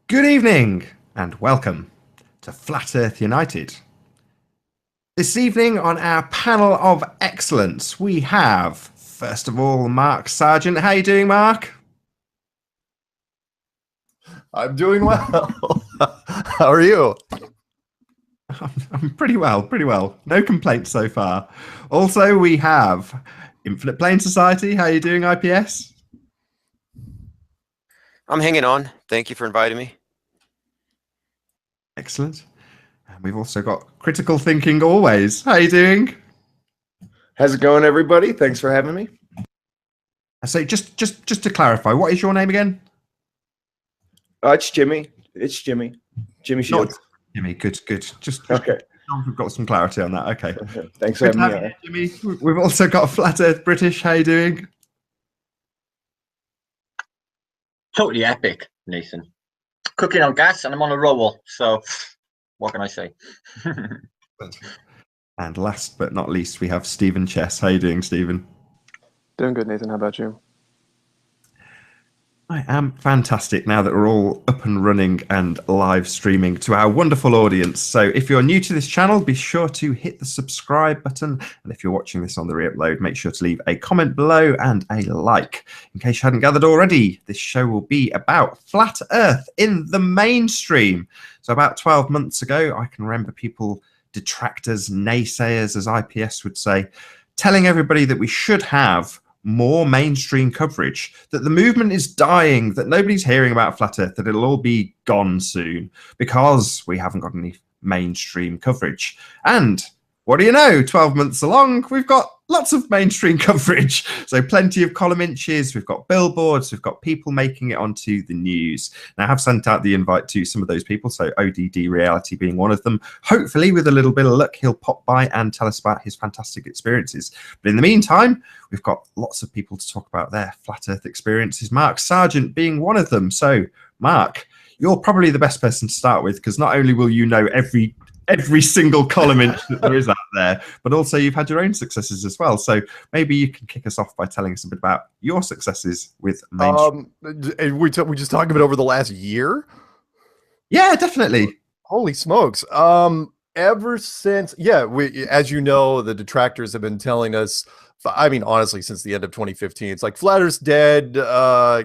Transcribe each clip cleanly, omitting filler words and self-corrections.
Good evening and welcome to Flat Earth United. This evening on our panel of excellence, we have, first of all, Mark Sargent. How are you doing, Mark? I'm doing well. How are you? I'm pretty well. No complaints so far. Also, we have Infinite Plane Society. How are you doing, IPS? I'm hanging on. Thank you for inviting me. Excellent. And we've also got Critical Thinking Always. How are you doing? How's it going, everybody? Thanks for having me. So just to clarify, what is your name again? It's Jimmy. It's Jimmy. Jimmy Shields. Jimmy, good. Just Okay. we've got some clarity on that. Okay. Thanks for Good to having have me. you, Jimmy. We've also got Flat Earth British. How you doing? Totally epic, Nathan. Cooking on gas and I'm on a roll. So what can I say? And last but not least, we have Stephen Chess. How you doing, Stephen? Doing good, Nathan. How about you? I am fantastic now that we're all up and running and live streaming to our wonderful audience. So if you're new to this channel, be sure to hit the subscribe button. And if you're watching this on the re-upload, make sure to leave a comment below and a like. In case you hadn't gathered already, this show will be about flat Earth in the mainstream. So about 12 months ago, I can remember people, detractors, naysayers, as IPS would say, telling everybody that we should have more mainstream coverage, that the movement is dying, that nobody's hearing about flat Earth, that it'll all be gone soon because we haven't got any mainstream coverage. And what do you know, 12 months along, we've got lots of mainstream coverage. So plenty of column inches, we've got billboards, we've got people making it onto the news. Now I have sent out the invite to some of those people, so ODD Reality being one of them. Hopefully with a little bit of luck, he'll pop by and tell us about his fantastic experiences. But in the meantime, we've got lots of people to talk about their flat Earth experiences, Mark Sargent being one of them. So Mark, you're probably the best person to start with, because not only will you know every single column inch that there is out there, but also you've had your own successes as well. So maybe you can kick us off by telling us a bit about your successes with mainstream. We just talking about over the last year. Yeah, definitely. Holy smokes! Ever since, as you know, the detractors have been telling us. I mean, honestly, since the end of 2015, it's like Flat Earth's dead,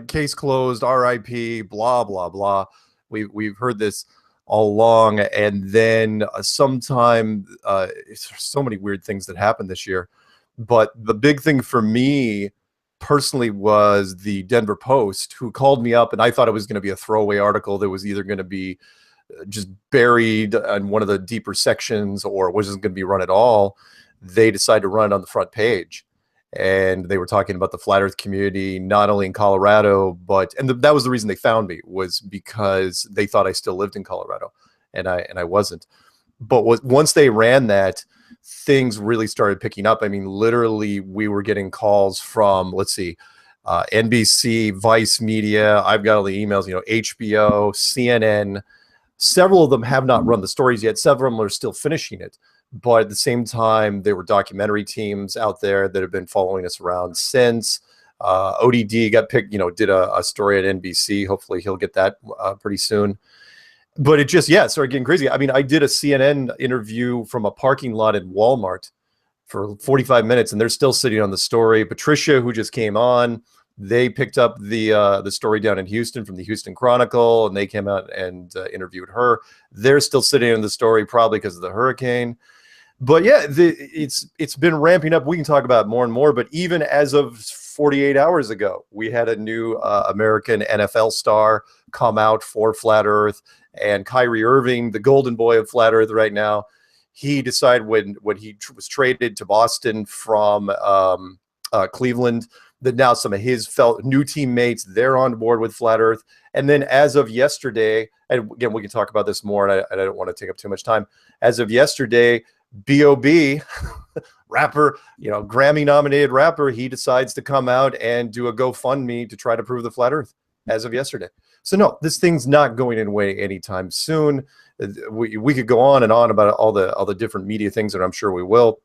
case closed, RIP, blah blah blah. We've heard this all along, and then sometime so many weird things that happened this year, but the big thing for me personally was the Denver Post, who called me up, and I thought it was going to be a throwaway article that was either going to be just buried in one of the deeper sections or wasn't going to be run at all. They decided to run it on the front page, and they were talking about the flat Earth community, not only in Colorado, but that was the reason they found me, was because they thought I still lived in Colorado, and I wasn't. But once they ran that, things really started picking up. I mean, literally, we were getting calls from, let's see, NBC, Vice Media. I've got all the emails, HBO, CNN. Several of them have not run the stories yet. Several of them are still finishing it. But at the same time, there were documentary teams out there that have been following us around since. ODD got picked, did a story at NBC. Hopefully he'll get that pretty soon. But it just, started getting crazy. I mean, I did a CNN interview from a parking lot at Walmart for 45 minutes, and they're still sitting on the story. Patricia, who just came on, they picked up the story down in Houston from the Houston Chronicle, and they came out and interviewed her. They're still sitting in the story, probably because of the hurricane. But yeah, it's been ramping up. We can talk about it more and more, but even as of 48 hours ago, we had a new American NFL star come out for Flat Earth, and Kyrie Irving, the golden boy of Flat Earth right now, he decided when he was traded to Boston from Cleveland, that now some of his new teammates, they're on board with Flat Earth. And then as of yesterday, and again, we can talk about this more, and I don't want to take up too much time. As of yesterday, B.O.B., rapper, Grammy-nominated rapper, he decides to come out and do a GoFundMe to try to prove the flat Earth as of yesterday. So no, this thing's not going away anytime soon. We could go on and on about all the different media things, and I'm sure we will,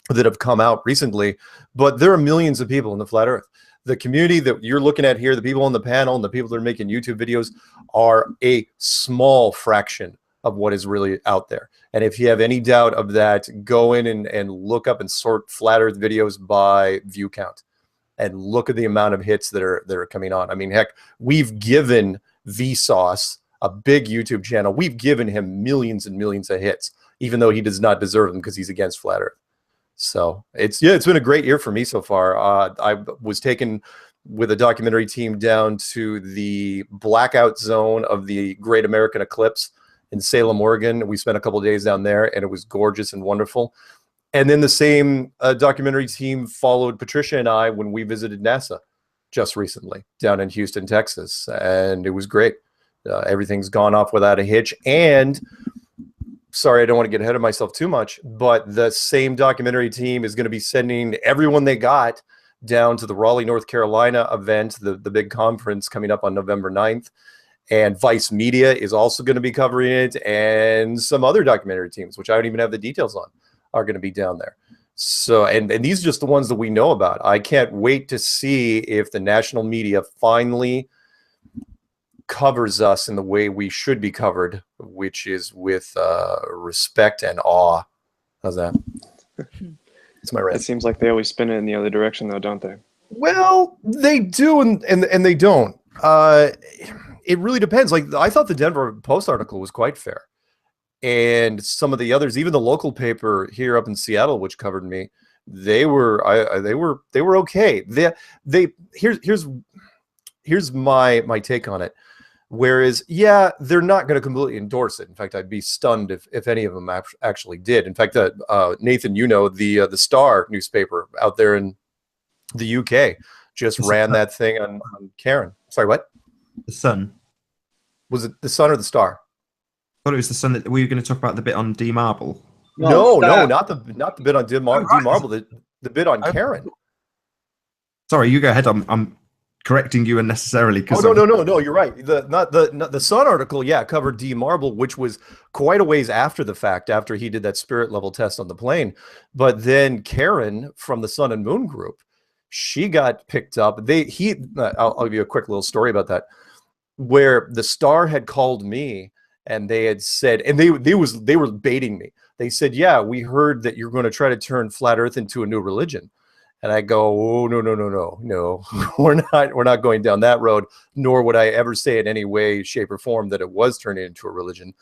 that have come out recently, but there are millions of people in the flat Earth. The community that you're looking at here, the people on the panel and the people that are making YouTube videos are a small fraction of what is really out there. And if you have any doubt of that, go in and look up and sort Flat Earth videos by view count and look at the amount of hits that are coming on. I mean, heck, we've given Vsauce, a big YouTube channel, we've given him millions and millions of hits, even though he does not deserve them because he's against Flat Earth. So it's been a great year for me so far. I was taken with a documentary team down to the blackout zone of the Great American Eclipse in Salem, Oregon. We spent a couple of days down there, and it was gorgeous and wonderful. And then the same documentary team followed Patricia and I when we visited NASA just recently down in Houston, Texas, and it was great. Everything's gone off without a hitch. And sorry, I don't want to get ahead of myself too much, but the same documentary team is going to be sending everyone they got down to the Raleigh, North Carolina event, the big conference coming up on November 9th. And Vice Media is also going to be covering it, and some other documentary teams, which I don't even have the details on, are going to be down there. So, and these are just the ones that we know about. I can't wait to see if the national media finally covers us in the way we should be covered, which is with respect and awe. How's that? It's my rant. It seems like they always spin it in the other direction, though, don't they? Well, they do, and they don't. It really depends. Like, I thought the Denver Post article was quite fair, and some of the others, even the local paper here up in Seattle, which covered me, they were okay. Here's my take on it. Whereas, yeah, they're not going to completely endorse it. In fact, I'd be stunned if any of them actually did. In fact, Nathan, the Star newspaper out there in the UK just ran that thing on Karen. Sorry, what? The Sun. Was it the Sun or the Star? I thought it was the Sun that we were going to talk about the bit on D-Marble. No, not the bit on D-Marble. The bit on Karen. Sorry, you go ahead. I'm correcting you unnecessarily. No, you're right. The Sun article, yeah, covered D-Marble, which was quite a ways after the fact, after he did that spirit level test on the plane. But then Karen from the Sun and Moon group, she got picked up. I'll give you a quick little story about that, where the Star had called me and they had said, and they were baiting me. They said, yeah, we heard that you're going to try to turn Flat Earth into a new religion. And I go, oh, no, we're not going down that road, nor would I ever say in any way, shape, or form that it was turning into a religion.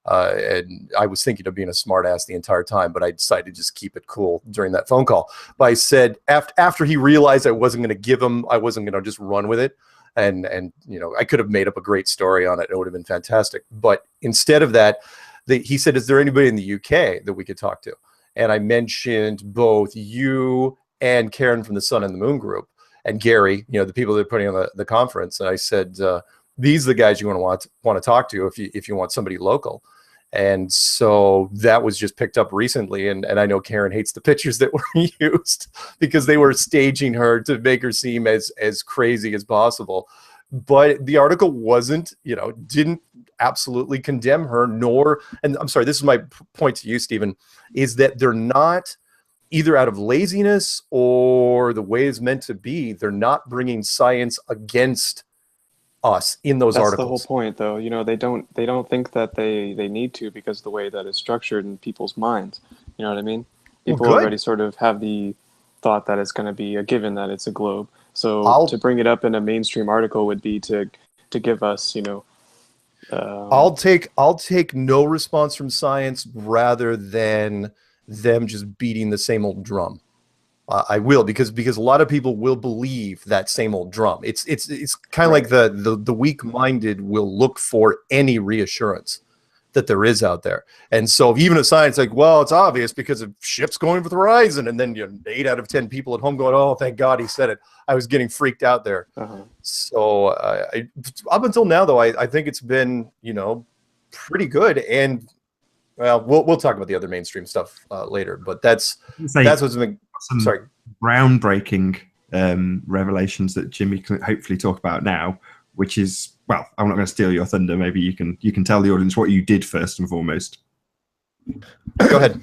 And I was thinking of being a smartass the entire time, but I decided to just keep it cool during that phone call. But I said, after he realized I wasn't going to give him, I wasn't going to just run with it. And I could have made up a great story on it. It would have been fantastic. But instead of that, he said, is there anybody in the UK that we could talk to? And I mentioned both you and Karen from the Sun and the Moon group, and Gary, the people that are putting on the conference. And I said, these are the guys you want to talk to if you want somebody local. And so that was just picked up recently. And I know Karen hates the pictures that were used because they were staging her to make her seem as crazy as possible. But the article didn't absolutely condemn her, and I'm sorry, this is my point to you, Stephen, is that they're not, either out of laziness or the way it's meant to be, they're not bringing science against us in those articles. That's the whole point, though. They don't think that they need to, because of the way that it's structured in people's minds. You know what I mean? People already sort of have the thought that it's going to be a given that it's a globe. So to bring it up in a mainstream article would be to give us, I'll take no response from science rather than them just beating the same old drum. I will, because a lot of people will believe that same old drum. It's kind of like the weak-minded will look for any reassurance that there is out there. And so even a science like, well, it's obvious because of ships going over the horizon, and then 8 out of 10 people at home going, oh, thank God he said it. I was getting freaked out there. So up until now, though, I think it's been pretty good. And well, we'll talk about the other mainstream stuff later, but that's what's been some groundbreaking revelations that Jimmy can hopefully talk about now, which is, well, I'm not going to steal your thunder. Maybe you can tell the audience what you did first and foremost. Go ahead.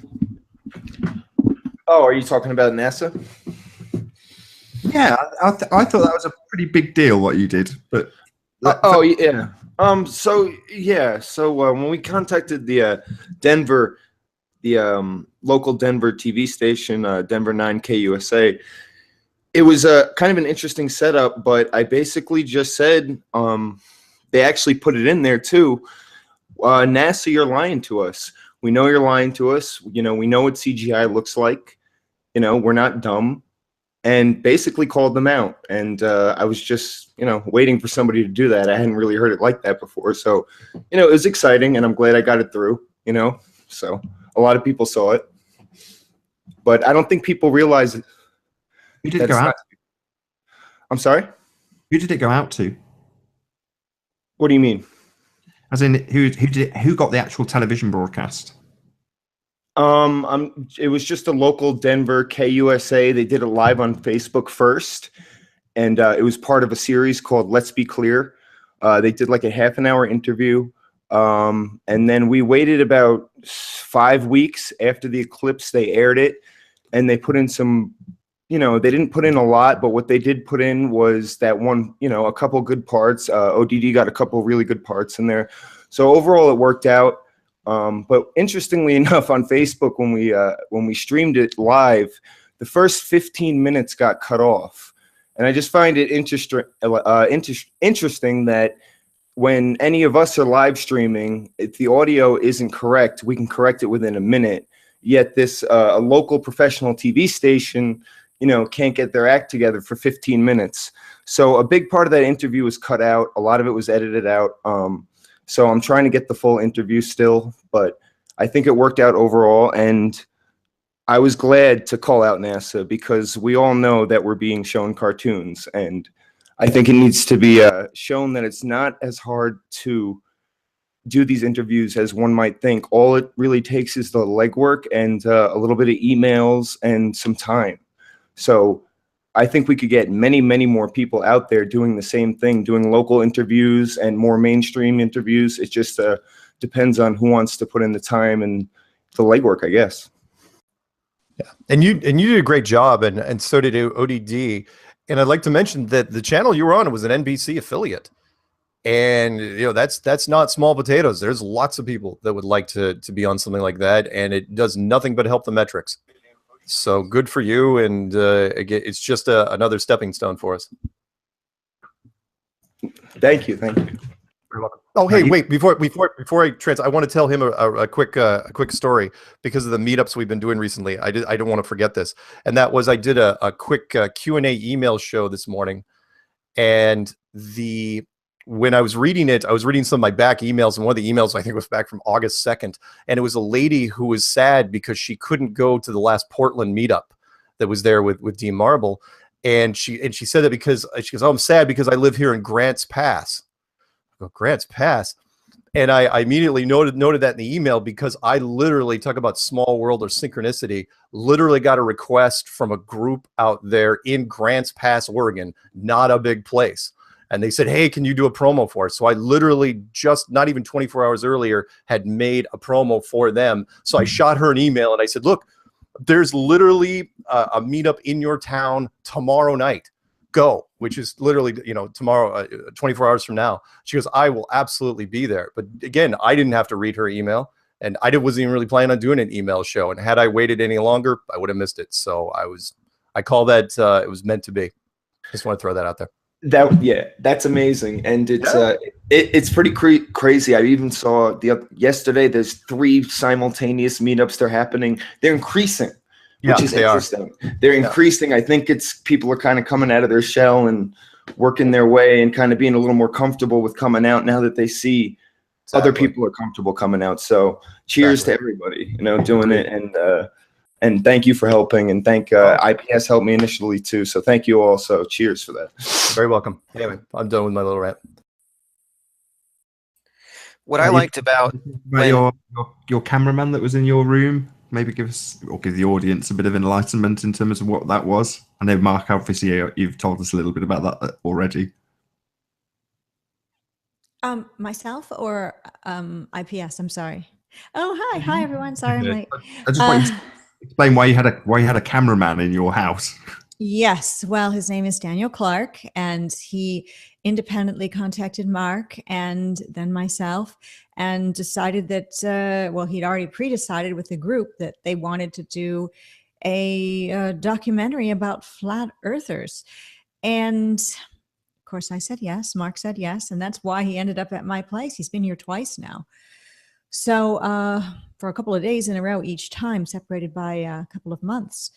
Oh, are you talking about NASA? Yeah, I thought that was a pretty big deal what you did, but Oh yeah. So when we contacted the Denver, the local Denver TV station, Denver 9 KUSA, it was a kind of an interesting setup. But I basically just said, they actually put it in there too. NASA, you're lying to us. We know you're lying to us. You know, we know what CGI looks like. You know, we're not dumb. And basically called them out. And I was just, waiting for somebody to do that. I hadn't really heard it like that before. So, it was exciting, and I'm glad I got it through, So a lot of people saw it. But I don't think people realize it. Who did it go out? I'm sorry? Who did it go out to? What do you mean? As in, who got the actual television broadcast? It was just a local Denver KUSA. They did it live on Facebook first, and it was part of a series called Let's Be Clear. They did like a half-an-hour interview, and then we waited about 5 weeks after the eclipse. They aired it, and they put in some, they didn't put in a lot, but what they did put in was that one, a couple good parts. ODD got a couple really good parts in there. So overall, it worked out. But interestingly enough, on Facebook, when we streamed it live, the first 15 minutes got cut off, and I just find it interesting that when any of us are live streaming, if the audio isn't correct, we can correct it within a minute. Yet this a local professional TV station, can't get their act together for 15 minutes. So a big part of that interview was cut out. A lot of it was edited out. So I'm trying to get the full interview still, but I think it worked out overall. And I was glad to call out NASA because we all know that we're being shown cartoons. And I think it needs to be shown that it's not as hard to do these interviews as one might think. All it really takes is the legwork and a little bit of emails and some time. So I think we could get many, many more people out there doing the same thing, doing local interviews and more mainstream interviews. It just depends on who wants to put in the time and the legwork, I guess. Yeah, and you did a great job, and so did ODD. And I'd like to mention that the channel you were on was an NBC affiliate, and that's not small potatoes. There's lots of people that would like to be on something like that, and it does nothing but help the metrics. So good for you, and again, it's just another stepping stone for us. Thank you. You're welcome. Oh, hey, wait! Before I want to tell him a quick story because of the meetups we've been doing recently. I don't want to forget this, and that was I did a quick Q&A email show this morning, and when I was reading it, I was reading some of my back emails, and one of the emails I think was back from August 2nd, and it was a lady who was sad because she couldn't go to the last Portland meetup that was there with Dean Marble, and she said that because she goes, "Oh, I'm sad because I live here in Grants Pass." I go, Grants Pass, and I immediately noted that in the email because I literally, talk about small world or synchronicity, literally got a request from a group out there in Grants Pass, Oregon, not a big place. And they said, "Hey, can you do a promo for us?" So I literally just not even 24 hours earlier had made a promo for them. So I shot her an email and I said, "Look, there's literally a meetup in your town tomorrow night. Go," which is literally, tomorrow, 24 hours from now. She goes, "I will absolutely be there." But again, I didn't have to read her email, and I wasn't even really planning on doing an email show. And had I waited any longer, I would have missed it. So I call that it was meant to be. Just want to throw that out there. That's amazing, and it's pretty crazy. I even saw yesterday. There's 3 simultaneous meetups. They're happening. They're increasing, which is interesting. They're increasing. I think it's people are kind of coming out of their shell and working their way and kind of being a little more comfortable with coming out now that they see other people are comfortable coming out. So cheers to everybody, doing it, and thank you for helping, and thank IPS helped me initially too. So thank you all. So cheers for that. Very welcome. Anyway, I'm done with my little rant. What I liked about your cameraman that was in your room, maybe give the audience a bit of enlightenment in terms of what that was. I know, Mark, obviously you've told us a little bit about that already. Myself or IPS? I'm sorry. Oh, hi everyone. Sorry, I'm late. I just want you to explain why you had a cameraman in your house. Yes. Well, his name is Daniel Clark, and he independently contacted Mark and then myself and decided that, well, he'd already pre-decided with the group that they wanted to do a documentary about flat earthers. And of course, I said yes. Mark said yes. And that's why he ended up at my place. He's been here twice now. So for a couple of days in a row each time, separated by a couple of months.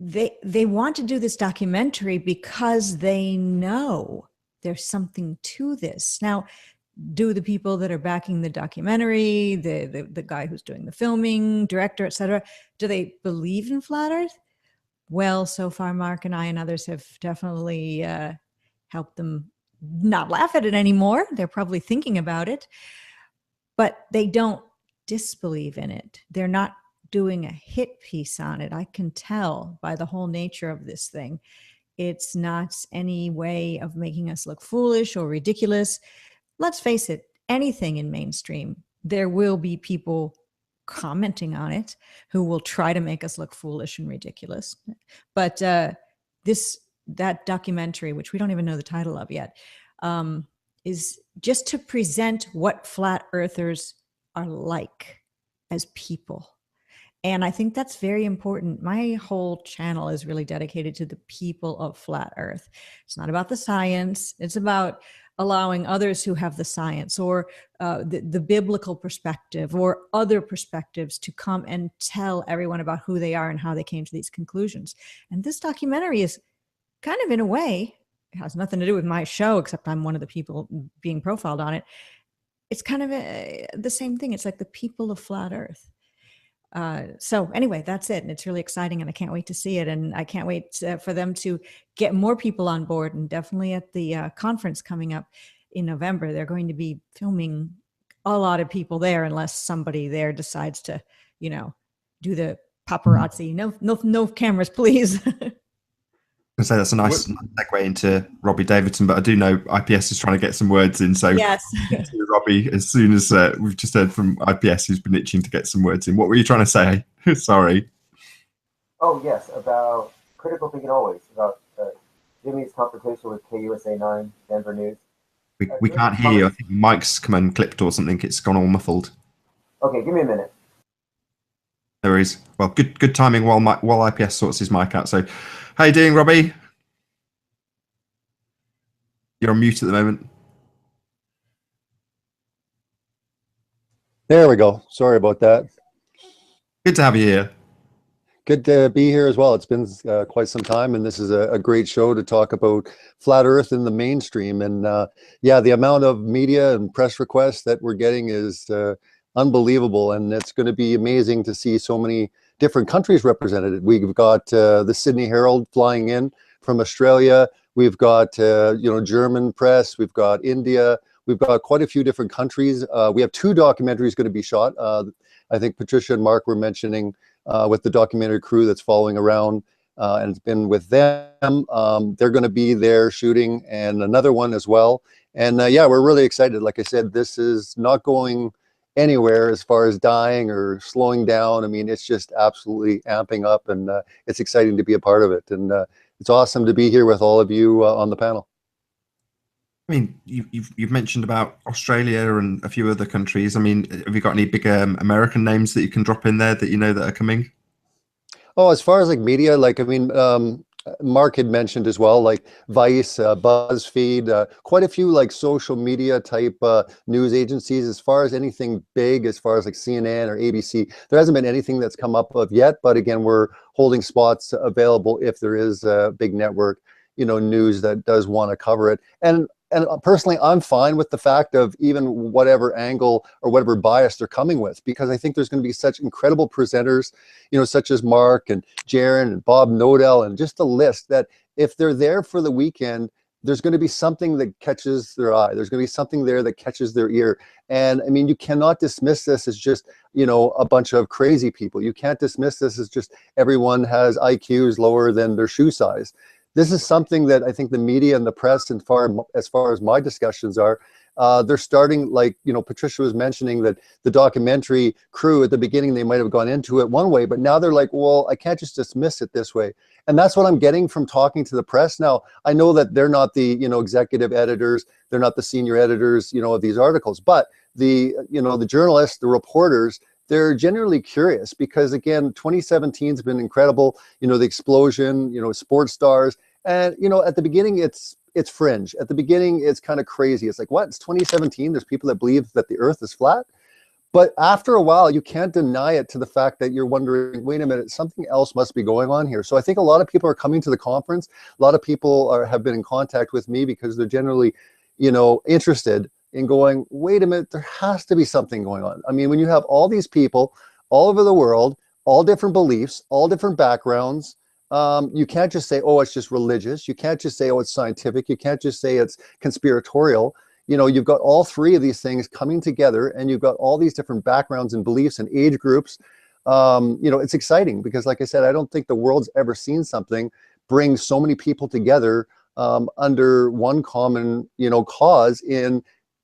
They want to do this documentary because they know there's something to this. Now, do the people that are backing the documentary, the guy who's doing the filming, director, etc., do they believe in flat Earth? Well, so far, Mark and I and others have definitely helped them not laugh at it anymore. They're probably thinking about it, but they don't disbelieve in it. They're not doing a hit piece on it. I can tell by the whole nature of this thing. It's not any way of making us look foolish or ridiculous. Let's face it, anything in mainstream, there will be people commenting on it who will try to make us look foolish and ridiculous. But that documentary, which we don't even know the title of yet, is just to present what flat earthers are like as people. And I think that's very important. My whole channel is really dedicated to the people of flat Earth. It's not about the science. It's about allowing others who have the science or the biblical perspective or other perspectives to come and tell everyone about who they are and how they came to these conclusions. And this documentary is kind of, in a way, it has nothing to do with my show, except I'm one of the people being profiled on it. It's kind of the same thing. It's like the people of flat Earth. So anyway, that's it. And it's really exciting and I can't wait to see it. And I can't wait for them to get more people on board, and definitely at the conference coming up in November, they're going to be filming a lot of people there, unless somebody there decides to, you know, do the paparazzi. No cameras, please. I say that's a nice segue into Robbie Davidson, but I do know IPS is trying to get some words in. So yes, Robbie, as soon as we've just heard from IPS, who's been itching to get some words in. What were you trying to say? Sorry. Oh yes, about critical thinking always, about Jimmy's confrontation with KUSA 9 Denver News. We can't hear you. I think Mike's come unclipped or something. It's gone all muffled. Okay, give me a minute. No worries. Well, good timing while IPS sorts his mic out. So, how you doing, Robbie? You're on mute at the moment. There we go. Sorry about that. Good to have you here. Good to be here as well. It's been quite some time, and this is a great show to talk about flat Earth in the mainstream. And yeah, the amount of media and press requests that we're getting is unbelievable, and it's going to be amazing to see so many different countries represented. We've got the Sydney Herald flying in from Australia. We've got German press. We've got India. We've got quite a few different countries. We have 2 documentaries going to be shot. I think Patricia and Mark were mentioning with the documentary crew that's following around and it's been with them. They're going to be there shooting, and another one as well. And yeah, we're really excited. Like I said, this is not going anywhere as far as dying or slowing down. I mean, it's just absolutely amping up, and it's exciting to be a part of it. And it's awesome to be here with all of you on the panel. I mean, you've mentioned about Australia and a few other countries. I mean, have you got any big American names that you can drop in there that you know that are coming? Oh, as far as like media, like, I mean, Mark had mentioned as well, like Vice, BuzzFeed, quite a few like social media type news agencies. As far as anything big, as far as like CNN or ABC, there hasn't been anything that's come up of yet. But again, we're holding spots available if there is a big network, news that does want to cover it. And personally, I'm fine with the fact of even whatever angle or whatever bias they're coming with, because I think there's going to be such incredible presenters, such as Mark and Jaron and Bob Nodell, and just a list that if they're there for the weekend, there's going to be something that catches their eye. There's going to be something there that catches their ear. And I mean, you cannot dismiss this as just, a bunch of crazy people. You can't dismiss this as just everyone has IQs lower than their shoe size. This is something that I think the media and the press, and as far as my discussions are, They're starting, like, Patricia was mentioning that the documentary crew at the beginning, they might have gone into it one way, but now they're like, well, I can't just dismiss it this way. And that's what I'm getting from talking to the press. Now, I know that they're not the, executive editors, they're not the senior editors, of these articles, but the journalists, the reporters, they're generally curious because, again, 2017 has been incredible. The explosion, sports stars. And, at the beginning, it's fringe. At the beginning, it's kind of crazy. It's like, what? It's 2017. There's people that believe that the earth is flat. But after a while, you can't deny it to the fact that you're wondering, wait a minute, something else must be going on here. So I think a lot of people are coming to the conference. A lot of people have been in contact with me because they're generally, interested in going, wait a minute, there has to be something going on. I mean, when you have all these people all over the world, all different beliefs, all different backgrounds, you can't just say, oh, it's just religious. You can't just say, oh, it's scientific. You can't just say it's conspiratorial. You've got all three of these things coming together, and you've got all these different backgrounds and beliefs and age groups. It's exciting because, like I said, I don't think the world's ever seen something bring so many people together under one common, cause in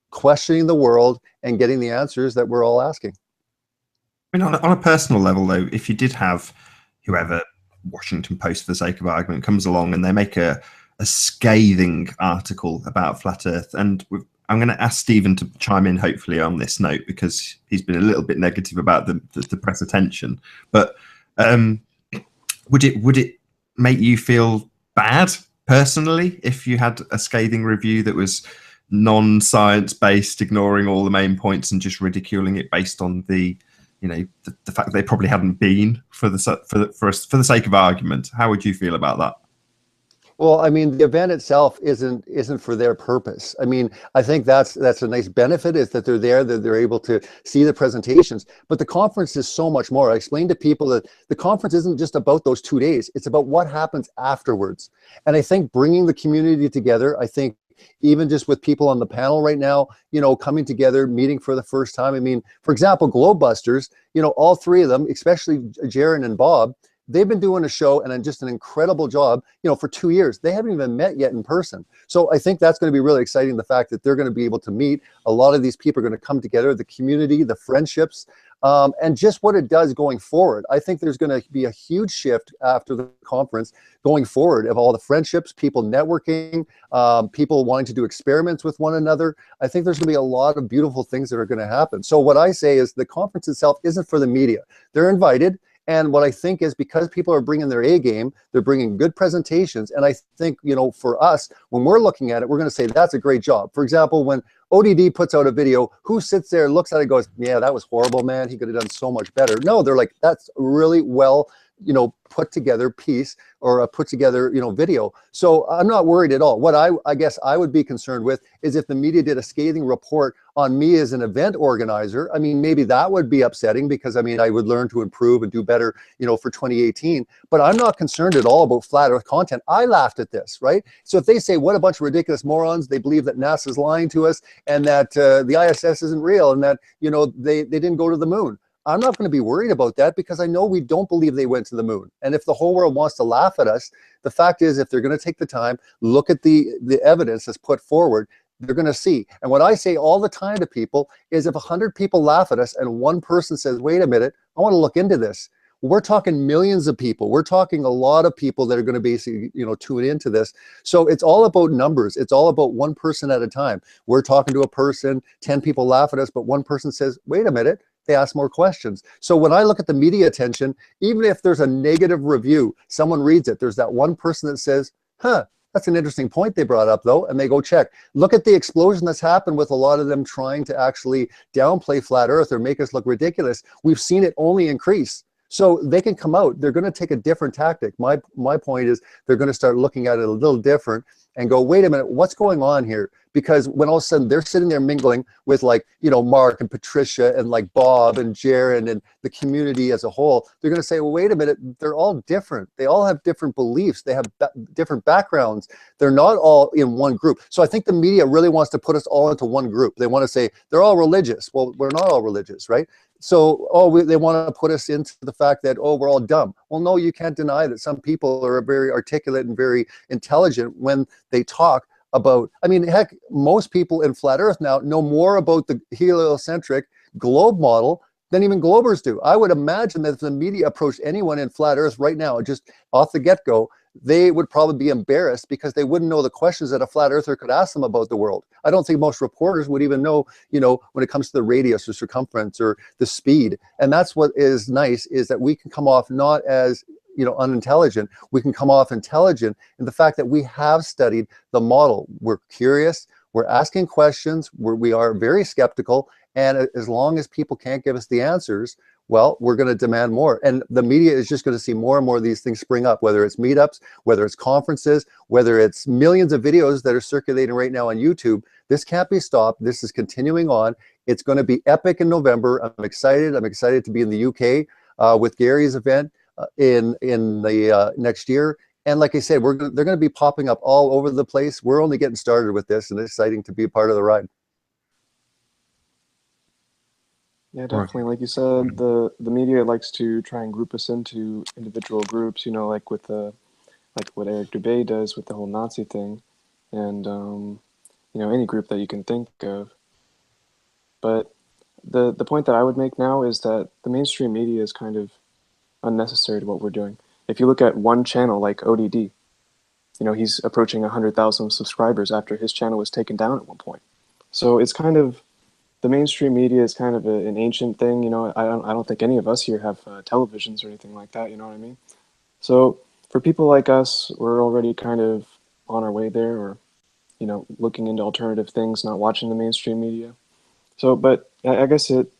questioning the world and getting the answers that we're all asking. I mean, on a personal level, though, if you did have whoever, Washington Post for the sake of argument, comes along and they make a scathing article about flat Earth, and I'm going to ask Stephen to chime in, hopefully, on this note, because he's been a little bit negative about the press attention. But would it make you feel bad personally if you had a scathing review that was non-science based, ignoring all the main points and just ridiculing it based on the fact that they probably hadn't been for the sake of argument? How would you feel about that? Well, I mean, the event itself isn't for their purpose. I mean, I think that's a nice benefit, is that they're there, that they're able to see the presentations. But the conference is so much more. I explained to people that the conference isn't just about those 2 days. It's about what happens afterwards. And I think bringing the community together, I think even just with people on the panel right now, coming together, meeting for the first time. I mean, for example, Globebusters, all three of them, especially Jaron and Bob, they've been doing a show and just an incredible job, for 2 years. They haven't even met yet in person. So I think that's going to be really exciting, the fact that they're going to be able to meet. A lot of these people are going to come together, the community, the friendships, and just what it does going forward. I think there's going to be a huge shift after the conference going forward of all the friendships, people networking, people wanting to do experiments with one another. I think there's going to be a lot of beautiful things that are going to happen. So what I say is the conference itself isn't for the media. They're invited. And what I think is, because people are bringing their A game, they're bringing good presentations. And I think, for us, when we're looking at it, we're going to say, that's a great job. For example, when ODD puts out a video, who sits there, looks at it, goes, yeah, that was horrible, man. He could have done so much better. No, they're like, that's really well, put together piece, or a put together, video. So I'm not worried at all. What I guess I would be concerned with is if the media did a scathing report on me as an event organizer. I mean, maybe that would be upsetting, because I mean, I would learn to improve and do better, for 2018. But I'm not concerned at all about flat Earth content. I laughed at this, right? So if they say, what a bunch of ridiculous morons, they believe that NASA's lying to us, and that the ISS isn't real, and that, they didn't go to the moon. I'm not going to be worried about that, because I know we don't believe they went to the moon. And if the whole world wants to laugh at us, the fact is, if they're going to take the time, look at the evidence that's put forward, they're going to see. And what I say all the time to people is, if 100 people laugh at us and one person says, wait a minute, I want to look into this. We're talking millions of people. We're talking a lot of people that are going to basically, tune into this. So it's all about numbers. It's all about one person at a time. We're talking to a person, 10 people laugh at us, but one person says, wait a minute, they ask more questions. So when I look at the media attention, even if there's a negative review, someone reads it, there's that one person that says, huh, that's an interesting point they brought up, though, and they go check. Look at the explosion that's happened with a lot of them trying to actually downplay flat Earth or make us look ridiculous. We've seen it only increase. So they can come out. They're going to take a different tactic. My point is, they're going to start looking at it a little different and go, wait a minute, what's going on here? Because when all of a sudden they're sitting there mingling with, like, Mark and Patricia and like Bob and Jaron and the community as a whole, they're going to say, well, wait a minute, they're all different. They all have different beliefs. They have different backgrounds. They're not all in one group. So I think the media really wants to put us all into one group. They want to say they're all religious. Well, we're not all religious, right? So, they want to put us into the fact that, we're all dumb. Well, no, you can't deny that some people are very articulate and very intelligent when they talk about, I mean, heck, most people in flat Earth now know more about the heliocentric globe model than even globers do. I would imagine that if the media approached anyone in flat Earth right now, just off the get-go, they would probably be embarrassed because they wouldn't know the questions that a flat earther could ask them about the world. I don't think most reporters would even know, when it comes to the radius or circumference or the speed. And that's what is nice, is that we can come off not as, unintelligent. We can come off intelligent in the fact that we have studied the model. We're curious, we're asking questions, we are very skeptical. And as long as people can't give us the answers, well, we're going to demand more. And the media is just going to see more and more of these things spring up, whether it's meetups, whether it's conferences, whether it's millions of videos that are circulating right now on YouTube. This can't be stopped. This is continuing on. It's going to be epic in November. I'm excited. I'm excited to be in the UK with Gary's event in the next year. And like I said, they're going to be popping up all over the place. We're only getting started with this, and it's exciting to be a part of the ride. Yeah, definitely. Like you said, the media likes to try and group us into individual groups, like with like what Eric Dubay does with the whole Nazi thing, and any group that you can think of. But the point that I would make now is that the mainstream media is kind of unnecessary to what we're doing. If you look at one channel like ODD, he's approaching 100,000 subscribers after his channel was taken down at one point. So it's kind of, the mainstream media is kind of an ancient thing. I don't think any of us here have televisions or anything like that. You know what I mean? So for people like us, we're already kind of on our way there, or looking into alternative things, not watching the mainstream media. So, but I guess it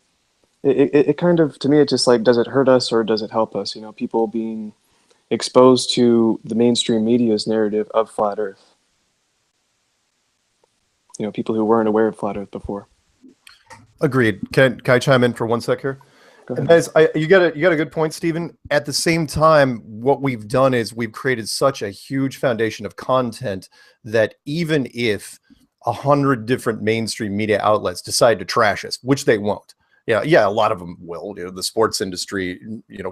kind of, to me, it just like, does it hurt us or does it help us? People being exposed to the mainstream media's narrative of flat Earth. People who weren't aware of flat Earth before. Agreed. Can I chime in for 1 sec here? And that is, you got a good point, Stephen. At the same time, what we've done is we've created such a huge foundation of content that even if 100 different mainstream media outlets decide to trash us, which they won't. Yeah, a lot of them will. The sports industry,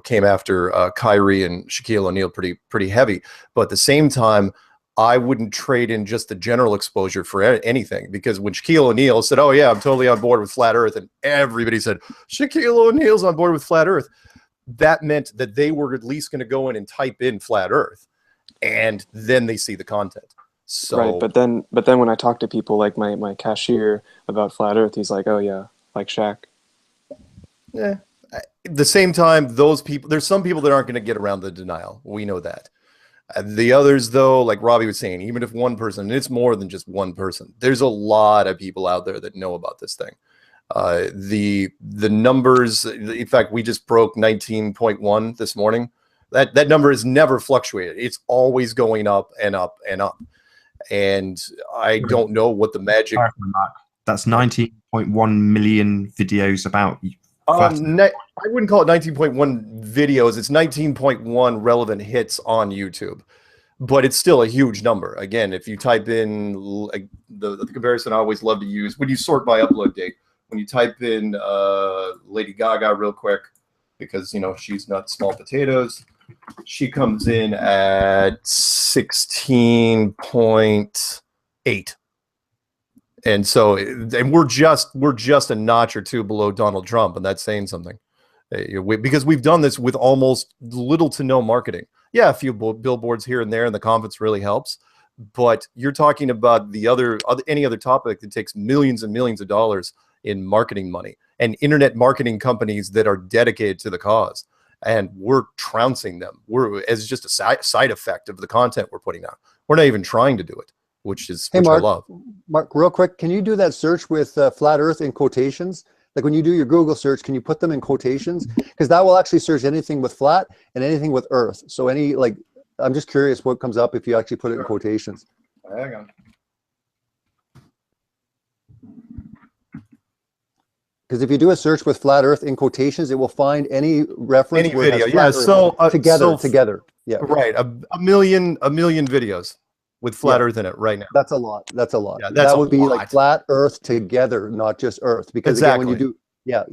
came after Kyrie and Shaquille O'Neal pretty heavy. But at the same time, I wouldn't trade in just the general exposure for anything, because when Shaquille O'Neal said, "Oh yeah, I'm totally on board with flat Earth," and everybody said Shaquille O'Neal's on board with flat Earth, that meant that they were at least going to go in and type in flat Earth, and then they see the content. So right, but then when I talk to people like my cashier about flat Earth, he's like, "Oh yeah, like Shaq." Yeah. At the same time, there's some people that aren't going to get around the denial. We know that. The others, though, like Robbie was saying, even if one person, and it's more than just one person, there's a lot of people out there that know about this thing. The numbers, in fact, we just broke 19.1 this morning. That number has never fluctuated. It's always going up and up and up. And I don't know what the magic. That's 19.1 million videos about. I wouldn't call it 19.1 videos. It's 19.1 relevant hits on YouTube, but it's still a huge number. Again, if you type in the comparison I always love to use, when you sort by upload date, when you type in Lady Gaga real quick, because she's not small potatoes, she comes in at 16.8. And so, and we're just a notch or two below Donald Trump, and that's saying something, because we've done this with almost little to no marketing. Yeah, a few billboards here and there, and the conference really helps. But you're talking about any other topic that takes millions and millions of dollars in marketing money, and internet marketing companies that are dedicated to the cause, and we're trouncing them. We're as just a side effect of the content we're putting out. We're not even trying to do it. Which Mark, I love. Mark, real quick, can you do that search with flat Earth in quotations? Like when you do your Google search, can you put them in quotations? Because that will actually search anything with flat and anything with Earth. So I'm just curious what comes up if you actually put it in quotations. Hang on. Because if you do a search with flat Earth in quotations, it will find any reference. Any video, yeah. So together, yeah. Right, a million videos with flat Earth in it right now. That's a lot. That's a lot. Yeah, that would be like flat Earth together, not just Earth. Because again, when you do, yeah,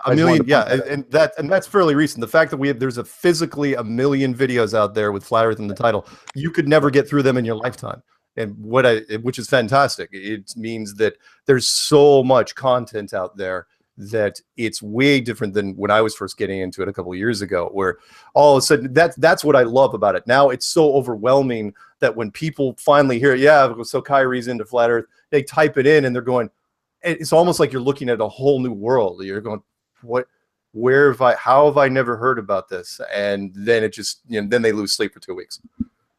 a million, and that's fairly recent. The fact that there's physically a million videos out there with flat Earth in the title, you could never get through them in your lifetime. and which is fantastic. It means that there's so much content out there that it's way different than when I was first getting into it a couple of years ago, where all of a sudden that's what I love about it. Now it's so overwhelming that when people finally hear it, yeah, so Kyrie's into flat Earth, they type it in and they're going, it's almost like you're looking at a whole new world. You're going, how have I never heard about this? And then it just, then they lose sleep for 2 weeks.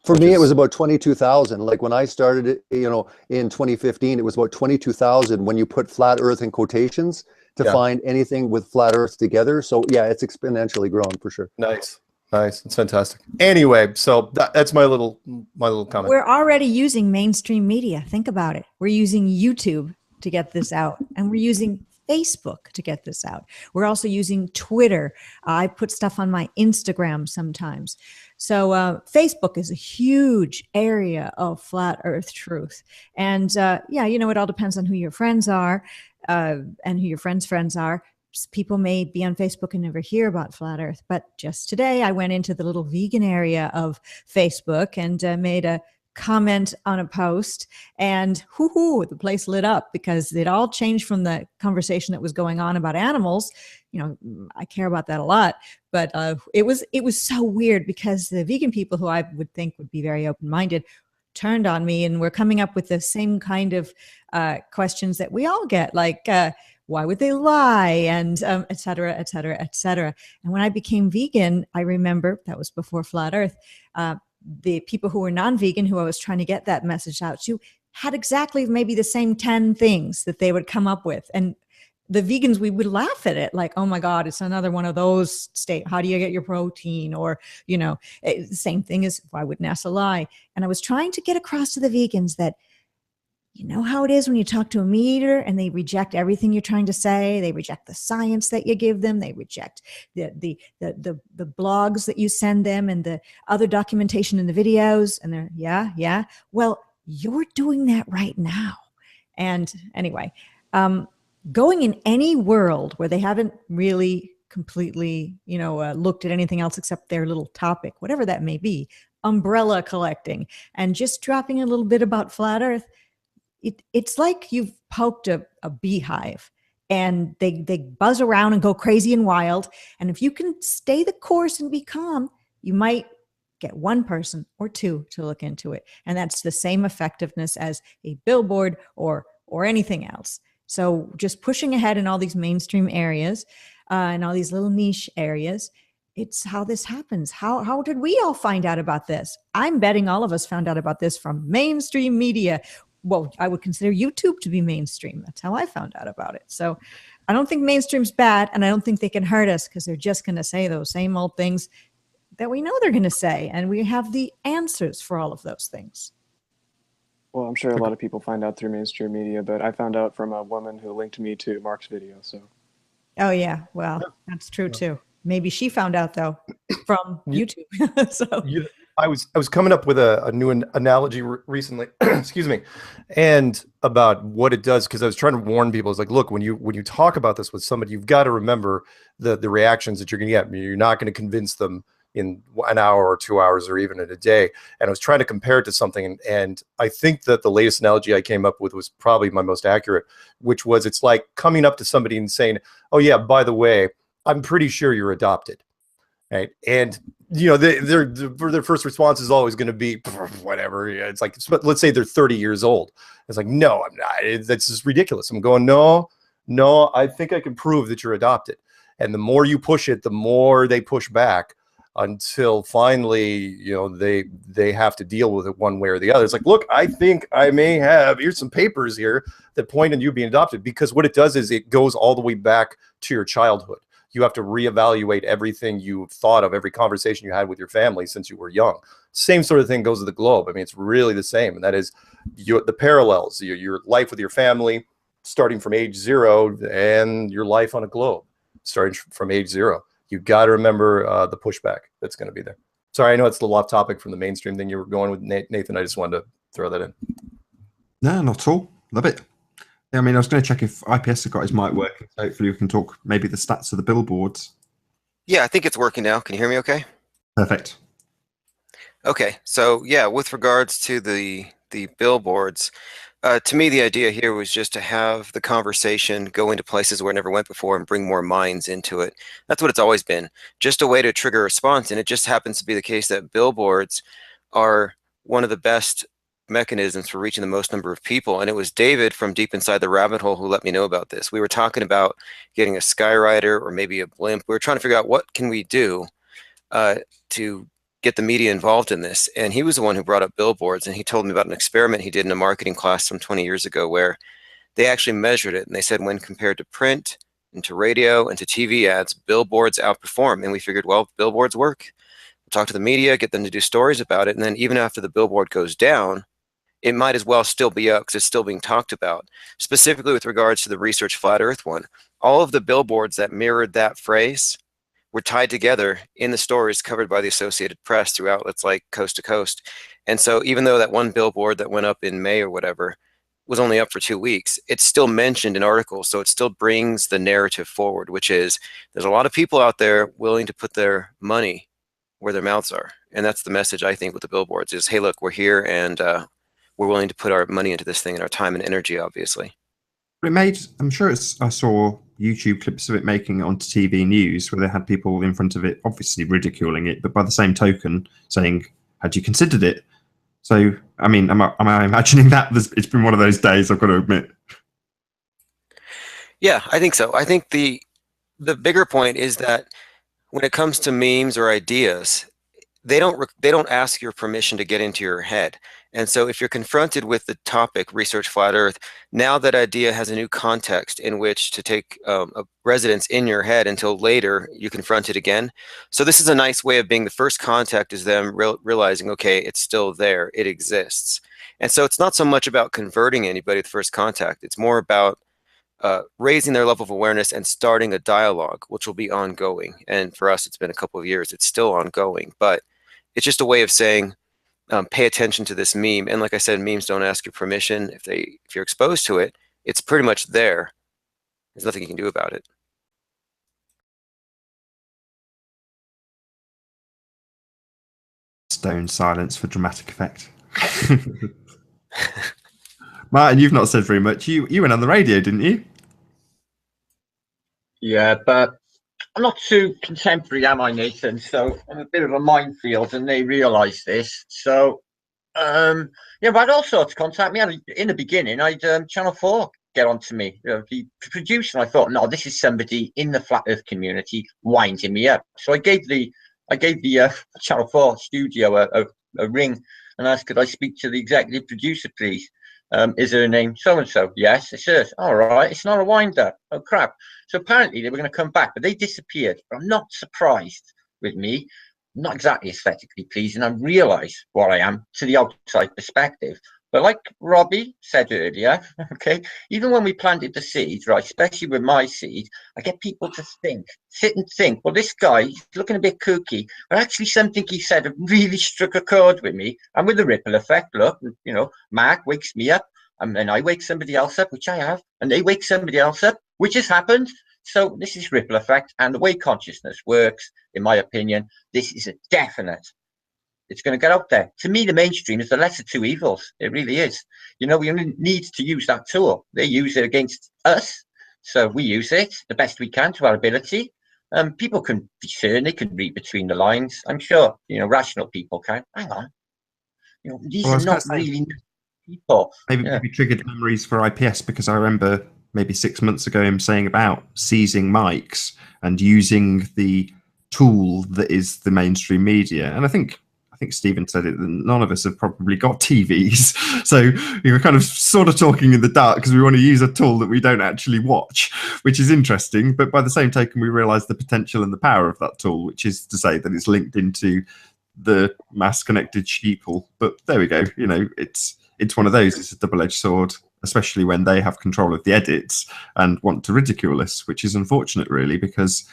For me, it was about 22,000. Like when I started it, in 2015, it was about 22,000 when you put flat Earth in quotations to find anything with flat Earth together. So yeah, it's exponentially grown for sure. Nice. It's fantastic. Anyway, so that's my little comment. We're already using mainstream media. Think about it. We're using YouTube to get this out, and we're using Facebook to get this out. We're also using Twitter. I put stuff on my Instagram sometimes. So Facebook is a huge area of flat Earth truth. And it all depends on who your friends are and who your friends' are. People may be on Facebook and never hear about flat Earth. But just today, I went into the little vegan area of Facebook and made a comment on a post, and the place lit up because it all changed from the conversation that was going on about animals. I care about that a lot, but it was so weird because the vegan people, who I would think would be very open-minded, turned on me and were coming up with the same kind of questions that we all get, like why would they lie, and et cetera, et cetera, et cetera. And when I became vegan, I remember that was before flat Earth. The people who were non-vegan, who I was trying to get that message out to, had exactly maybe the same 10 things that they would come up with. And the vegans, we would laugh at it like, oh my God, it's another one of those how do you get your protein? Or, the same thing as, why would NASA lie? And I was trying to get across to the vegans that, you know how it is when you talk to a meat eater and they reject everything you're trying to say. They reject the science that you give them. They reject the blogs that you send them and the other documentation in the videos. And they're, yeah. Well, you're doing that right now. And anyway, going in any world where they haven't really completely, looked at anything else except their little topic, whatever that may be, umbrella collecting, and just dropping a little bit about flat Earth, it's like you've poked a beehive and they buzz around and go crazy and wild. And if you can stay the course and be calm, you might get one person or two to look into it. And that's the same effectiveness as a billboard or anything else. So just pushing ahead in all these mainstream areas and all these little niche areas, it's how this happens. How did we all find out about this? I'm betting all of us found out about this from mainstream media. Well, I would consider YouTube to be mainstream. That's how I found out about it. So I don't think mainstream's bad, and I don't think they can hurt us because they're just going to say those same old things that we know they're going to say, and we have the answers for all of those things. Well, I'm sure a lot of people find out through mainstream media, but I found out from a woman who linked me to Mark's video. So. Oh yeah, well, that's true too. Maybe she found out though from YouTube. I was coming up with a new analogy recently, excuse me, and about what it does, because I was trying to warn people. It's like, look, when you talk about this with somebody, you've got to remember the reactions that you're going to get. You're not going to convince them in an hour or 2 hours or even in a day. And I was trying to compare it to something, and I think that the latest analogy I came up with was probably my most accurate, which was, it's like coming up to somebody and saying, oh yeah, by the way, I'm pretty sure you're adopted. Right. And, their first response is always going to be whatever. It's like, let's say they're 30 years old. It's like, no, I'm not. That's just ridiculous. I'm going, no, I think I can prove that you're adopted. And the more you push it, the more they push back until finally, they have to deal with it one way or the other. It's like, look, I think I may have, here's some papers here that point to you being adopted, because what it does is it goes all the way back to your childhood. You have to reevaluate everything you've thought of, every conversation you had with your family since you were young. Same sort of thing goes to the globe. I mean, it's really the same. And that is the parallels, your life with your family, starting from age 0, and your life on a globe, starting from age 0. You got to remember the pushback that's going to be there. Sorry, I know it's a little off topic from the mainstream thing you were going with, Nathan. I just wanted to throw that in. No, not at all. Love it. I mean, I was going to check if IPS has got his mic working. So hopefully we can talk maybe the stats of the billboards. Yeah, I think it's working now. Can you hear me okay? Perfect. Okay, so yeah, with regards to the the billboards, to me, the idea here was just to have the conversation go into places where it never went before and bring more minds into it. That's what it's always been, just a way to trigger a response. And it just happens to be the case that billboards are one of the best mechanisms for reaching the most number of people. And it was David from Deep Inside the Rabbit Hole who let me know about this. We were talking about getting a Skyrider or maybe a blimp. We were trying to figure out what can we do to get the media involved in this. And he was the one who brought up billboards, and he told me about an experiment he did in a marketing class some 20 years ago where they actually measured it, and they said when compared to print and to radio and to TV ads, billboards outperform. And we figured, well, billboards work. We'll talk to the media, get them to do stories about it, and then even after the billboard goes down, it might as well still be up because it's still being talked about. Specifically with regards to the Research Flat Earth one, all of the billboards that mirrored that phrase were tied together in the stories covered by the Associated Press through outlets like Coast to Coast. And so even though that one billboard that went up in May or whatever was only up for 2 weeks, it's still mentioned in articles. So it still brings the narrative forward, which is there's a lot of people out there willing to put their money where their mouths are. And that's the message, I think, with the billboards is, hey, look, we're here and we're willing to put our money into this thing and our time and energy, obviously. But it made, I'm sure I saw YouTube clips of it making it onto TV news where they had people in front of it, obviously ridiculing it, but by the same token saying, had you considered it? So, I mean, am I imagining that? It's been one of those days, I've got to admit. Yeah, I think so. I think the bigger point is that when it comes to memes or ideas, they don't ask your permission to get into your head. And so if you're confronted with the topic, Research Flat Earth, now that idea has a new context in which to take a residence in your head until later you confront it again. So this is a nice way of being the first contact is them realizing, okay, it's still there, it exists. And so it's not so much about converting anybody to first contact. It's more about raising their level of awareness and starting a dialogue, which will be ongoing. And for us, it's been a couple of years. It's still ongoing, but it's just a way of saying, pay attention to this meme. And like I said, memes don't ask your permission. If you're exposed to it, it's pretty much there. There's nothing you can do about it. Stone silence for dramatic effect. Martin, you've not said very much. You went on the radio, didn't you? Yeah, but I'm not too contemporary, am I, Nathan? So I'm a bit of a minefield, and they realise this. So, yeah, but I'd all sorts contact me. In the beginning, I'd Channel 4 get onto me. The producer, and I thought, no, this is somebody in the Flat Earth community winding me up. So I gave the Channel 4 studio a ring and asked, could I speak to the executive producer, please? Is her name so-and-so? Yes, it says. All right, it's not a wind-up. Oh, crap. So apparently they were going to come back, but they disappeared. But I'm not surprised with me. I'm not exactly aesthetically pleasing. I realise what I am to the outside perspective. But like Robbie said earlier, okay, even when we planted the seeds, right, especially with my seed, I get people to sit and think, well, this guy, he's looking a bit kooky, but actually something he said really struck a chord with me. And with the ripple effect, look, you know, Mark wakes me up, and then I wake somebody else up, which I have, and they wake somebody else up, which has happened. So this is ripple effect, and the way consciousness works, in my opinion, this is a definite. It's going to get out there. To me, the mainstream is the lesser two evils. It really is. You know, we only need to use that tool. They use it against us. So we use it the best we can to our ability. People can discern, they can read between the lines. I'm sure, you know, rational people can. Hang on. You know, these are not really people. Maybe triggered memories for IPS, because I remember maybe 6 months ago him saying about seizing mics and using the tool that is the mainstream media. And I think Stephen said it, that none of us have probably got TVs. So you're kind of sort of talking in the dark because we want to use a tool that we don't actually watch, which is interesting. But by the same token, we realize the potential and the power of that tool, which is to say that it's linked into the mass connected sheeple. But there we go. You know, it's one of those. It's a double-edged sword, especially when they have control of the edits and want to ridicule us, which is unfortunate, really, because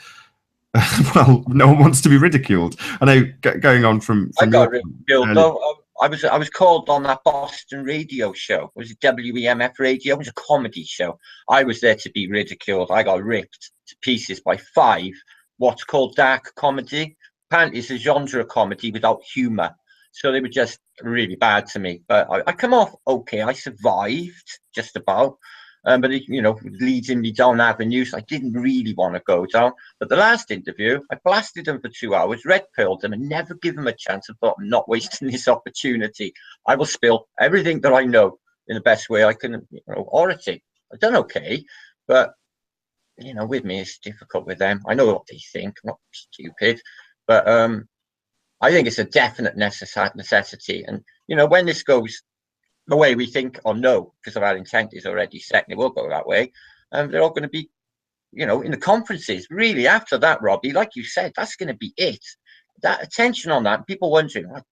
well, no one wants to be ridiculed. I know. Going on from I got ridiculed. No, I was called on that Boston radio show. It was a WEMF radio. It was a comedy show. I was there to be ridiculed. I got ripped to pieces by 5 what's called dark comedy. Apparently, it's a genre of comedy without humour. So they were just really bad to me. But I come off okay. I survived just about. But it, you know, leading me down avenues I didn't really want to go down. But the last interview, I blasted them for 2 hours, red pilled them, and never give them a chance. I thought, I'm not wasting this opportunity. I will spill everything that I know in the best way I can. You know, oratory. I've done okay, but you know, with me, it's difficult with them. I know what they think. I'm not stupid, but I think it's a definite necessity. And you know, when this goes the way we think or know, because of our intent is already set, and it will go that way, they're all going to be, you know, in the conferences. Really, after that, Robbie, like you said, that's going to be it. That attention on that, people wondering, like,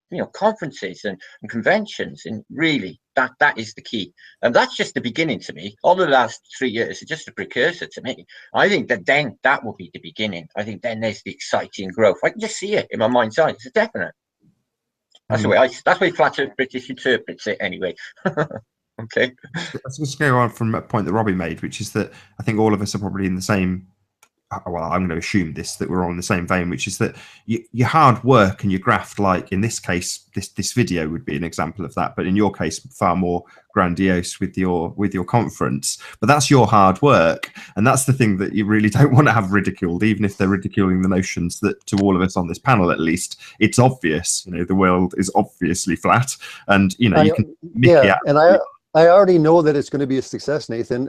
you know, conferences and conventions, and really, that is the key. And that's just the beginning to me. All the last 3 years are just a precursor to me. I think that then that will be the beginning. I think then there's the exciting growth. I can just see it in my mind's eye. It's a definite. That's the way that's the way Flat Earth British interprets it anyway. Okay. Let's just go on from a point that Robbie made, which is that I think all of us are probably in the same, well, I'm going to assume this, that we're all in the same vein, which is that your hard work and your graft, like in this case, this video would be an example of that, but in your case, far more grandiose with your conference. But that's your hard work, and that's the thing that you really don't want to have ridiculed, even if they're ridiculing the notions that, to all of us on this panel at least, it's obvious. You know, the world is obviously flat, and you know, you can Mickey out. And I already know that it's going to be a success, Nathan,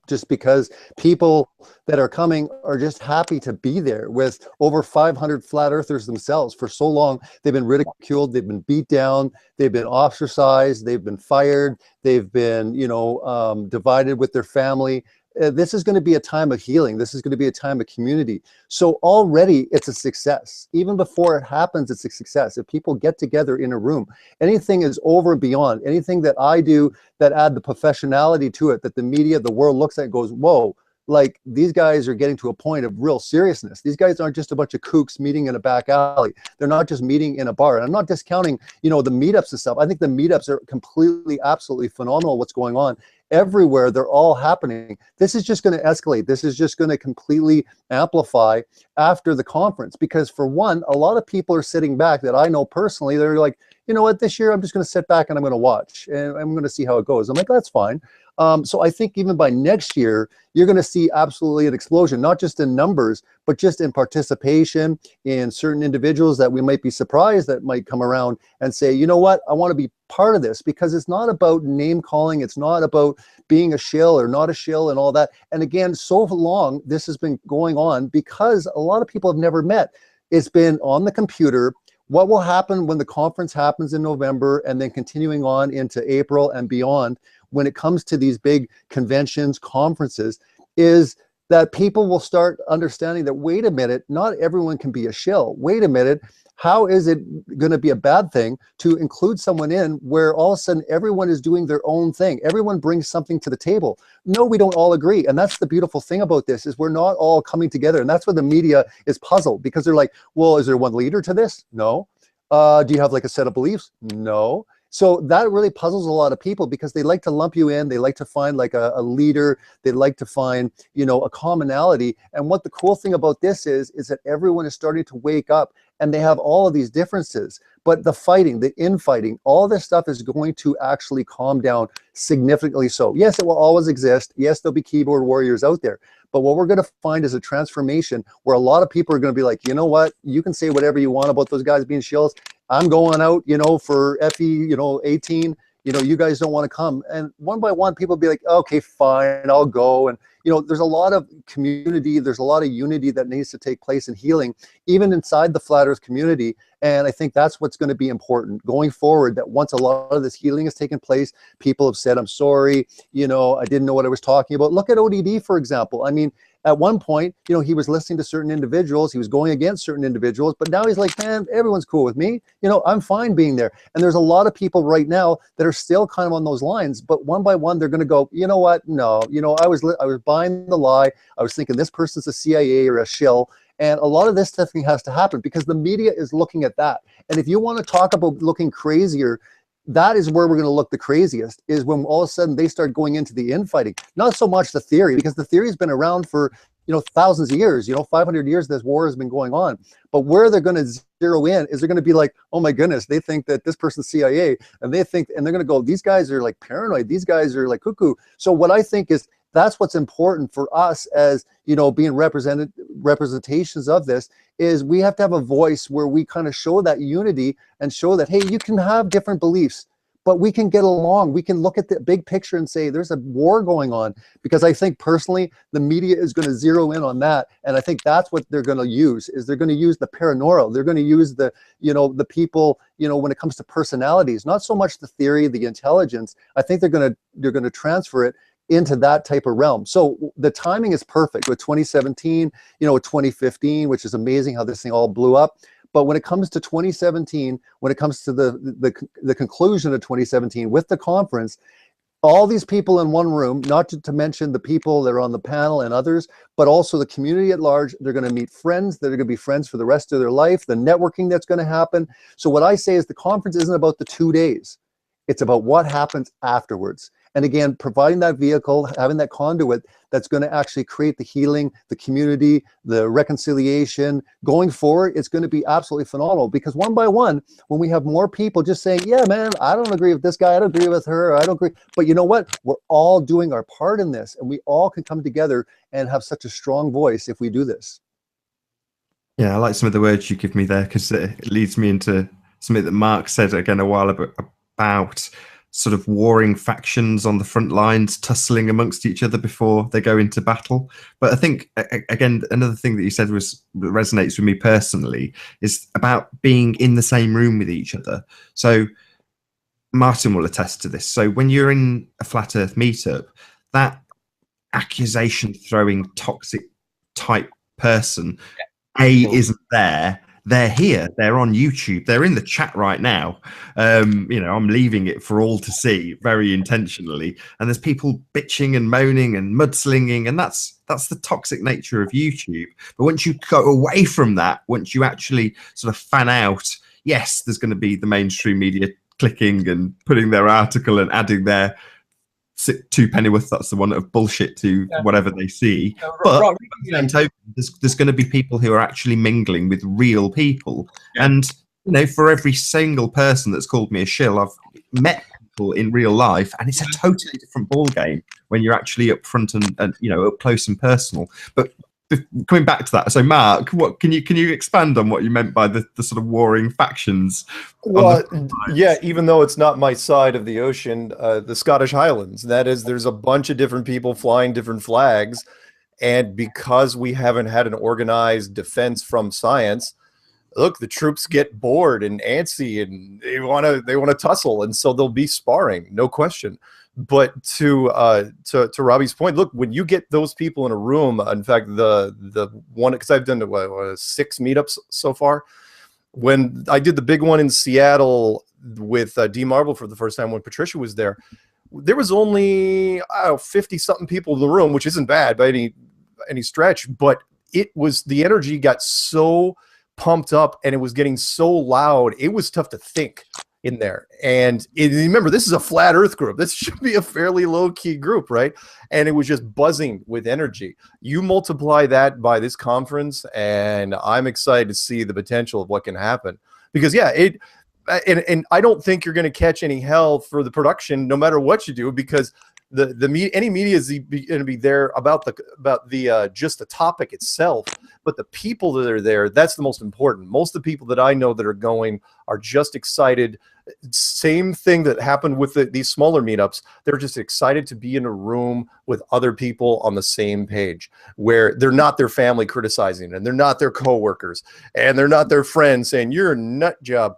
just because people that are coming are just happy to be there with over 500 flat earthers themselves. For so long, they've been ridiculed, they've been beat down, they've been ostracized, they've been fired, they've been, you know, divided with their family. This is going to be a time of healing. This is going to be a time of community. So already it's a success. Even before it happens, it's a success. If people get together in a room, anything is over and beyond. Anything that I do that add the professionality to it, that the media, the world looks at and goes, whoa, like these guys are getting to a point of real seriousness. These guys aren't just a bunch of kooks meeting in a back alley. They're not just meeting in a bar. And I'm not discounting, you know, the meetups and stuff. I think the meetups are completely, absolutely phenomenal what's going on. Everywhere, they're all happening. This is just going to escalate. This is just going to completely amplify after the conference, because for one, a lot of people are sitting back that I know personally. They're like, you know what, this year I'm just going to sit back and I'm going to watch and I'm going to see how it goes. I'm like, that's fine. So I think even by next year, you're going to see absolutely an explosion, not just in numbers, but just in participation, in certain individuals that we might be surprised that might come around and say, you know what, I want to be part of this, because it's not about name calling. It's not about being a shill or not a shill and all that. And again, so long this has been going on because a lot of people have never met. It's been on the computer. What will happen when the conference happens in November and then continuing on into April and beyond, when it comes to these big conventions, conferences, is that people will start understanding that, wait a minute, not everyone can be a shill. Wait a minute, how is it going to be a bad thing to include someone in where all of a sudden everyone is doing their own thing? Everyone brings something to the table. No, we don't all agree. And that's the beautiful thing about this, is we're not all coming together. And that's where the media is puzzled, because they're like, well, is there one leader to this? No. Do you have like a set of beliefs? No. So that really puzzles a lot of people, because they like to lump you in. They like to find like a leader. They like to find, you know, a commonality. And what the cool thing about this is that everyone is starting to wake up, and they have all of these differences. But the fighting, the infighting, all this stuff is going to actually calm down significantly. So yes, it will always exist. Yes, there'll be keyboard warriors out there. But what we're going to find is a transformation where a lot of people are going to be like, you know what, you can say whatever you want about those guys being shills. I'm going out, you know, for FE, you know, 18, you know, you guys don't want to come. And one by one, people be like, okay, fine, I'll go. And, you know, there's a lot of community, there's a lot of unity that needs to take place in healing, even inside the Flat Earth community. And I think that's what's going to be important going forward, that once a lot of this healing has taken place, people have said, I'm sorry, you know, I didn't know what I was talking about. Look at ODD, for example. I mean, at one point, you know, he was listening to certain individuals, he was going against certain individuals, but now he's like, man, everyone's cool with me. You know, I'm fine being there. And there's a lot of people right now that are still kind of on those lines, but one by one, they're going to go, you know what? No, you know, I was buying the lie. I was thinking this person's a CIA or a shill. And a lot of this stuff has to happen because the media is looking at that. And if you want to talk about looking crazier, that is where we're going to look the craziest, is when all of a sudden they start going into the infighting. Not so much the theory, because the theory has been around for thousands of years, 500 years this war has been going on. But where they're going to zero in is they're going to be like, oh my goodness, they think that this person's CIA, and they're going to go, these guys are like paranoid, these guys are like cuckoo. So what I think is that's what's important for us as, being representations of this, is we have to have a voice where we kind of show that unity and show that, hey, you can have different beliefs, but we can get along. We can look at the big picture and say there's a war going on, because I think personally the media is going to zero in on that. And I think that's what they're going to use, is they're going to use the paranoia. They're going to use the, the people, when it comes to personalities, not so much the theory, the intelligence. I think they're going to transfer it into that type of realm. So the timing is perfect with 2017, with 2015, which is amazing how this thing all blew up. But when it comes to 2017, when it comes to the conclusion of 2017 with the conference, all these people in one room, not to mention the people that are on the panel and others, but also the community at large, they're going to meet friends that are going to be friends for the rest of their life, the networking that's going to happen. So what I say is the conference isn't about the 2 days. It's about what happens afterwards. And again, providing that vehicle, having that conduit that's going to actually create the healing, the community, the reconciliation. Going forward, it's going to be absolutely phenomenal, because one by one, when we have more people just saying, yeah, man, I don't agree with this guy, I don't agree with her, I don't agree. But you know what? We're all doing our part in this, and we all can come together and have such a strong voice if we do this. Yeah, I like some of the words you give me there, because it leads me into something that Mark said again a while about sort of warring factions on the front lines, tussling amongst each other before they go into battle. But I think, again, another thing that you said resonates with me personally is about being in the same room with each other. So Martin will attest to this. So when you're in a Flat Earth meetup, that accusation throwing toxic type person, isn't there. They're here, they're on YouTube, they're in the chat right now. I'm leaving it for all to see very intentionally. And there's people bitching and moaning and mudslinging, and that's the toxic nature of YouTube. But once you go away from that, once you actually sort of fan out, yes, there's going to be the mainstream media clicking and putting their article and adding their 2 pennyworth, that's the one, of bullshit to whatever they see. But there's going to be people who are actually mingling with real people. And for every single person that's called me a shill, I've met people in real life, and it's a totally different ball game when you're actually up front and up close and personal. But coming back to that, so Mark, what can you expand on what you meant by the sort of warring factions? Well, yeah, even though it's not my side of the ocean, the Scottish Highlands, that is, there's a bunch of different people flying different flags, and because we haven't had an organized defense from science, look, the troops get bored and antsy, and they want to tussle, and so they'll be sparring, no question. But to Robbie's point, look, when you get those people in a room, in fact, the one, because I've done 6 meetups so far. When I did the big one in Seattle with D Marble for the first time, when Patricia was there was only 50 something people in the room, which isn't bad by any stretch, but the energy got so pumped up and it was getting so loud, it was tough to think in there. And remember, this is a flat earth group. This should be a fairly low-key group, right? And it was just buzzing with energy. You multiply that by this conference, and I'm excited to see the potential of what can happen. Because and I don't think you're going to catch any hell for the production no matter what you do, because any media is going to be there about the just the topic itself, but the people that are there, that's the most important. Most of the people that I know that are going are just excited. Same thing that happened with these smaller meetups. They're just excited to be in a room with other people on the same page, where they're not their family criticizing, and they're not their coworkers, and they're not their friends saying you're a nut job.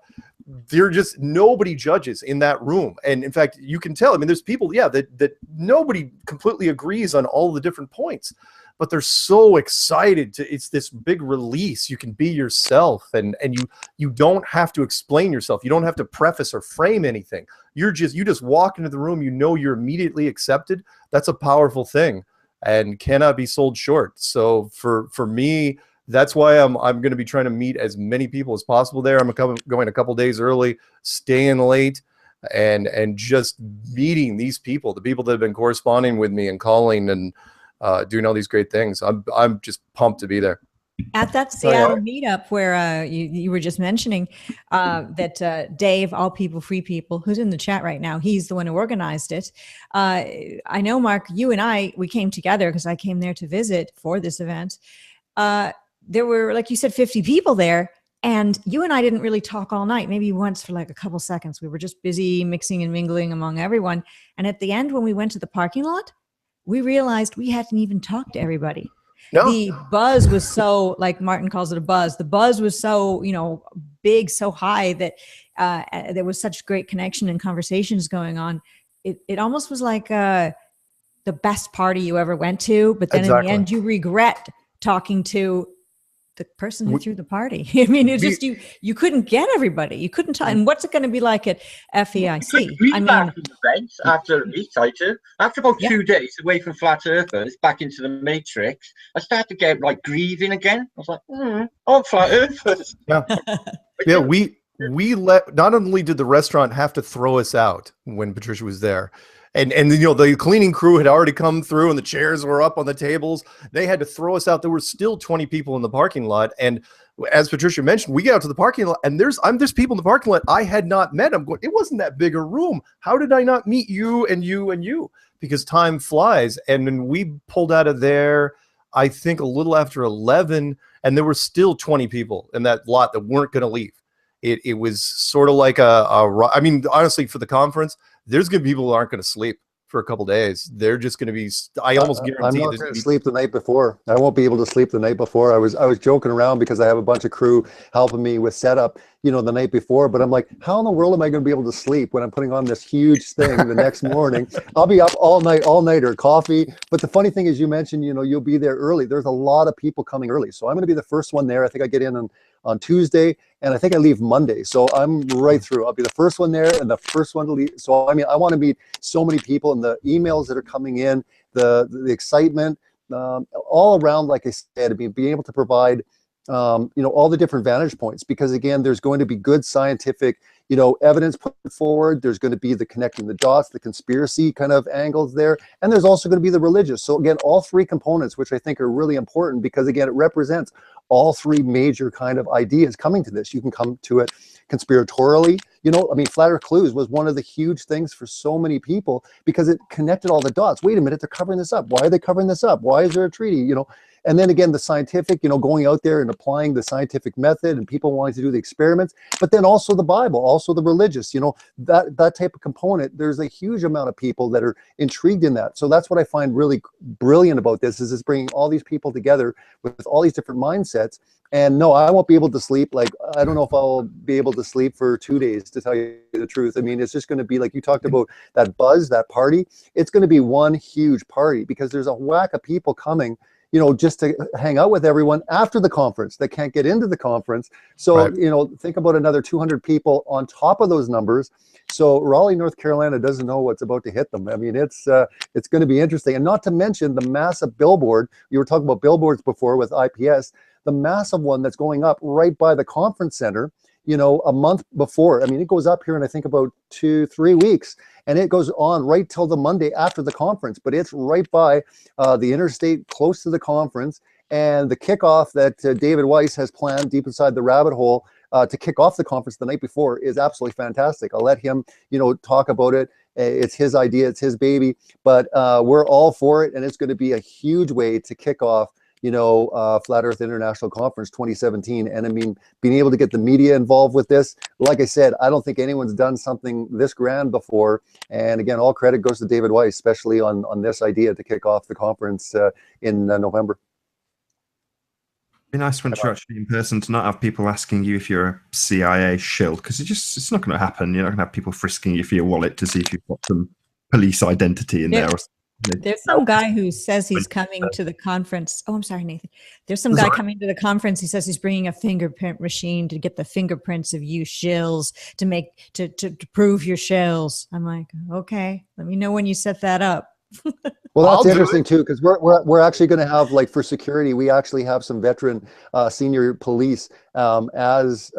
They're just, nobody judges in that room. And in fact, you can tell, I mean, there's people, that nobody completely agrees on all the different points, but they're so excited it's this big release. You can be yourself, and you don't have to explain yourself. You don't have to preface or frame anything. You just walk into the room, you're immediately accepted. That's a powerful thing and cannot be sold short. So for me, that's why I'm going to be trying to meet as many people as possible there. I'm going a couple days early, staying late, and just meeting these people, the people that have been corresponding with me and calling and doing all these great things. I'm just pumped to be there. At that Seattle meetup where you were just mentioning that Dave, All People, Free People, who's in the chat right now, he's the one who organized it. I know, Mark, you and we came together because I came there to visit for this event. There were, like you said, 50 people there. And you and I didn't really talk all night, maybe once for like a couple seconds. We were just busy mixing and mingling among everyone. And at the end, when we went to the parking lot, we realized we hadn't even talked to everybody. No. The buzz was so, like Martin calls it a buzz. The buzz was so, big, so high that there was such great connection and conversations going on. It almost was like the best party you ever went to. But then in the end, you regret talking to the person who threw the party. I mean, it's just you couldn't get everybody. You couldn't tell. And what's it going to be like at FEIC? I mean, events after after about 2 days away from Flat Earthers, back into the Matrix, I started to get like grieving again. I was like, oh, Flat Earthers. Yeah. We not only did the restaurant have to throw us out when Patricia was there, and the cleaning crew had already come through and the chairs were up on the tables. They had to throw us out. There were still 20 people in the parking lot. And as Patricia mentioned, we get out to the parking lot and there's people in the parking lot I had not met. I'm going, it wasn't that big a room. How did I not meet you and you and you? Because time flies. And then we pulled out of there, I think a little after 11, and there were still 20 people in that lot that weren't going to leave. It was sort of like I mean, honestly, for the conference, there's going to be people who aren't going to sleep for a couple days. They're just going to be, I almost guarantee I'm not going to sleep the night before. I won't be able to sleep the night before. I was joking around because I have a bunch of crew helping me with setup, the night before, but I'm like, how in the world am I going to be able to sleep when I'm putting on this huge thing the next morning? I'll be up all nighter, coffee. But the funny thing is, you mentioned, you'll be there early. There's a lot of people coming early. So I'm going to be the first one there. I think I get in on Tuesday, and I think I leave Monday. So I'm right through. I'll be the first one there and the first one to leave. So I mean, I want to meet so many people, and the emails that are coming in, the excitement, all around, like I said, being able to provide all the different vantage points, because again, there's going to be good scientific, evidence put forward. There's going to be the connecting the dots, the conspiracy kind of angles there. And there's also going to be the religious. So again, all three components, which I think are really important, because again, it represents all three major kind of ideas coming to this. You can come to it conspiratorially. I mean, Flat Earth Clues was one of the huge things for so many people because it connected all the dots. Wait a minute, they're covering this up. Why are they covering this up? Why is there a treaty? And then again, the scientific, going out there and applying the scientific method and people wanting to do the experiments, but then also the Bible, also the religious, that type of component. There's a huge amount of people that are intrigued in that. So that's what I find really brilliant about this, is it's bringing all these people together with all these different mindsets. And no, I won't be able to sleep. Like, I don't know if I'll be able to sleep for 2 days, to tell you the truth. I mean, it's just going to be like you talked about, that buzz, that party. It's going to be one huge party because there's a whack of people coming, just to hang out with everyone after the conference that can't get into the conference. So, right. Think about another 200 people on top of those numbers. So Raleigh, North Carolina doesn't know what's about to hit them. I mean, it's going to be interesting. And not to mention the massive billboard. You were talking about billboards before with IPS, the massive one that's going up right by the conference center, a month before. I mean, it goes up here in, I think, about 2-3 weeks, and it goes on right till the Monday after the conference, but it's right by the interstate, close to the conference. And the kickoff that David Weiss has planned deep inside the rabbit hole to kick off the conference the night before is absolutely fantastic. I'll let him, talk about it. It's his idea, it's his baby, but we're all for it. And it's going to be a huge way to kick off Flat Earth International Conference 2017. And I mean, being able to get the media involved with this, like I said, I don't think anyone's done something this grand before. And again, all credit goes to David Weiss, especially on this idea to kick off the conference in November. It'd be nice when you're actually in person to not have people asking you if you're a CIA shill, because it's not going to happen. You're not going to have people frisking you for your wallet to see if you've got some police identity in there. Or there's some guy who says he's coming to the conference. Oh, I'm sorry, Nathan. There's some guy coming to the conference. He says he's bringing a fingerprint machine to get the fingerprints of you shills to prove your shills. I'm like, okay, let me know when you set that up. Well, that's interesting too, because we're actually going to have, like, for security, we actually have some veteran senior police as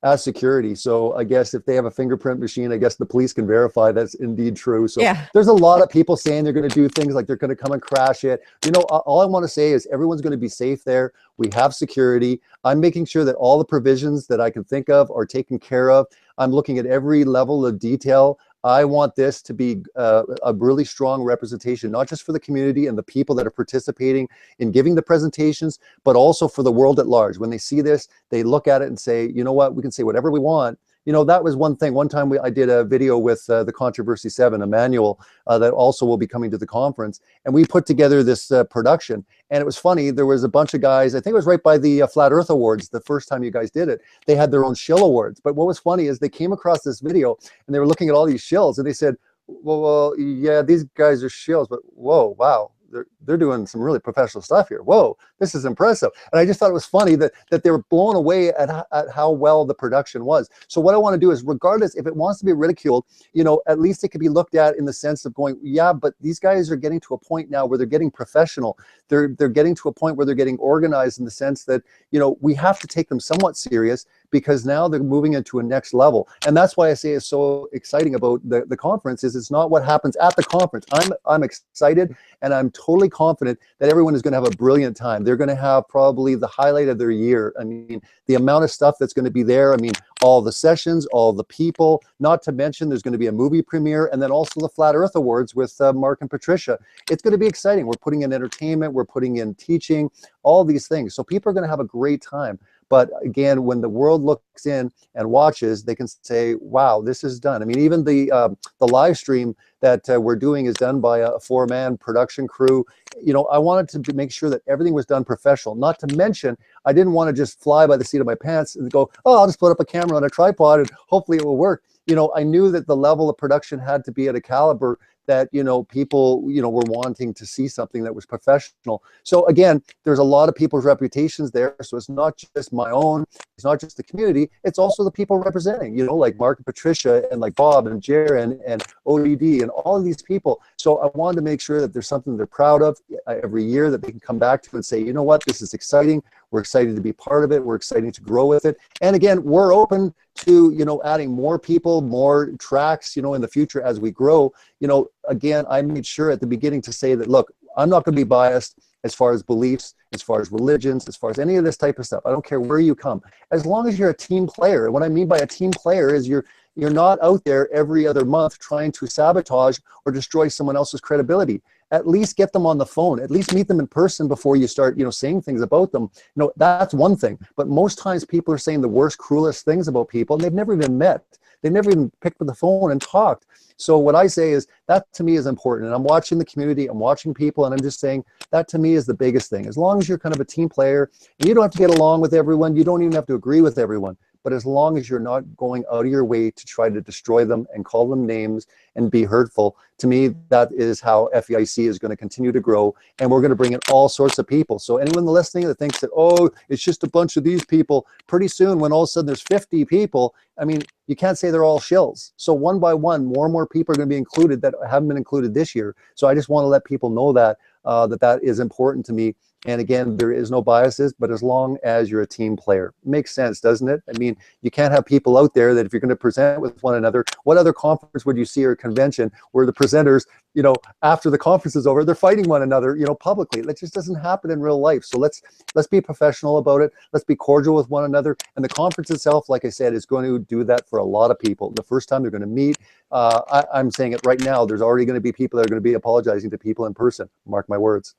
as security. So I guess if they have a fingerprint machine, I guess the police can verify that's indeed true. So Yeah. there's a lot of people saying they're going to do things like they're going to come and crash it. You know, all I want to say is everyone's going to be safe there. We have security. I'm making sure that all the provisions that I can think of are taken care of. I'm looking at every level of detail. I want this to be a really strong representation, not just for the community and the people that are participating in giving the presentations, but also for the world at large. When they see this, they look at it and say, you know what, we can say whatever we want. You know, that was one thing. One time I did a video with the Controversy 7, Emmanuel, that also will be coming to the conference. And we put together this production. And it was funny. There was a bunch of guys, I think it was right by the Flat Earth Awards, the first time you guys did it. They had their own shill awards. But what was funny is they came across this video and they were looking at all these shills and they said, well, yeah, these guys are shills, but whoa, wow. They're doing some really professional stuff here. Whoa, this is impressive. And I just thought it was funny that they were blown away at how well the production was. So what I want to do is, regardless if it wants to be ridiculed, you know, at least it can be looked at in the sense of going, yeah, but these guys are getting to a point now where they're getting professional. They're getting to a point where they're getting organized in the sense that, you know, we have to take them somewhat serious because now they're moving into a next level. And that's why I say it's so exciting about the conference is it's not what happens at the conference. I'm excited and I'm totally confident that everyone is going to have a brilliant time. They're going to have probably the highlight of their year. I mean, the amount of stuff that's going to be there. I mean, all the sessions, all the people, not to mention there's going to be a movie premiere and then also the Flat Earth Awards with Mark and Patricia. It's going to be exciting. We're putting in entertainment, we're putting in teaching, all these things. So people are going to have a great time. But again, when the world looks in and watches, they can say, wow, this is done. I mean, even the live stream that we're doing is done by a 4-man production crew. You know, I wanted to make sure that everything was done professional. Not to mention, I didn't want to just fly by the seat of my pants and go, oh, I'll just put up a camera on a tripod and hopefully it will work. You know, I knew that the level of production had to be at a caliber that, you know, people, you know, were wanting to see something that was professional. So again, there's a lot of people's reputations there. So it's not just my own, it's not just the community, it's also the people representing, you know, like Mark and Patricia and like Bob and Jaron and ODD and all of these people. So I wanted to make sure that there's something they're proud of every year that they can come back to and say, you know what, this is exciting. We're excited to be part of it. We're excited to grow with it. And again, we're open to, you know, adding more people, more tracks, you know, in the future as we grow. You know, again, I made sure at the beginning to say that, look, I'm not going to be biased as far as beliefs, as far as religions, as far as any of this type of stuff. I don't care where you come. As long as you're a team player. And what I mean by a team player is you're not out there every other month trying to sabotage or destroy someone else's credibility. At least get them on the phone, at least meet them in person before you start, you know, saying things about them. You know, that's one thing. But most times people are saying the worst, cruelest things about people and they've never even met. They never even picked up the phone and talked. So what I say is that to me is important. And I'm watching the community, I'm watching people, and I'm just saying that to me is the biggest thing. As long as you're kind of a team player and you don't have to get along with everyone, you don't even have to agree with everyone. But as long as you're not going out of your way to try to destroy them and call them names and be hurtful, to me, that is how FEIC is going to continue to grow. And we're going to bring in all sorts of people. So anyone listening that thinks that, oh, it's just a bunch of these people, pretty soon when all of a sudden there's 50 people, I mean, you can't say they're all shills. So one by one, more and more people are going to be included that haven't been included this year. So I just want to let people know that, that is important to me. And again, there is no biases, but as long as you're a team player. Makes sense, doesn't it? I mean, you can't have people out there that if you're going to present with one another, what other conference would you see or convention where the presenters, you know, after the conference is over, they're fighting one another, you know, publicly. That just doesn't happen in real life. So let's be professional about it. Let's be cordial with one another. And the conference itself, like I said, is going to do that for a lot of people. The first time they're going to meet, I'm saying it right now, there's already going to be people that are going to be apologizing to people in person. Mark my words.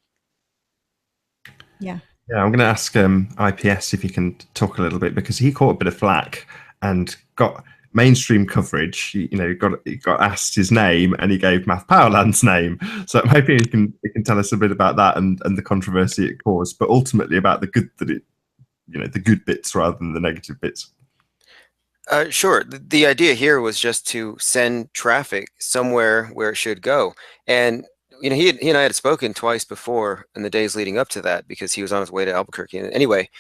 Yeah. Yeah, I'm going to ask IPS if he can talk a little bit, because he caught a bit of flack and got mainstream coverage. You know, he got asked his name and he gave Math Powerland's name. So I'm hoping he can tell us a bit about that and the controversy it caused, but ultimately about the good that it, you know, the good bits rather than the negative bits. Sure. The idea here was just to send traffic somewhere where it should go. And you know, he and I had spoken twice before in the days leading up to that, because he was on his way to Albuquerque. And anyway,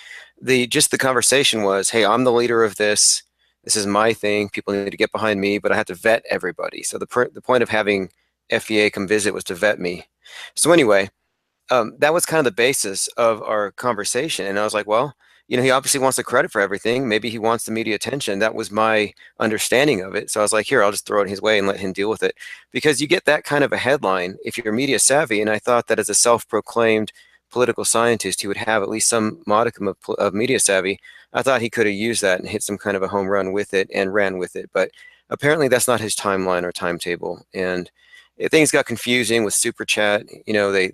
the conversation was, hey, I'm the leader of this. This is my thing. People need to get behind me, but I have to vet everybody. So the point of having FEA come visit was to vet me. So anyway, that was kind of the basis of our conversation. And I was like, well, you know, he obviously wants the credit for everything. Maybe he wants the media attention. That was my understanding of it. So I was like, here, I'll just throw it his way and let him deal with it. Because you get that kind of a headline if you're media savvy. And I thought that as a self-proclaimed political scientist, he would have at least some modicum of media savvy. I thought he could have used that and hit some kind of a home run with it and ran with it. But apparently that's not his timeline or timetable. And things got confusing with Super Chat. You know, I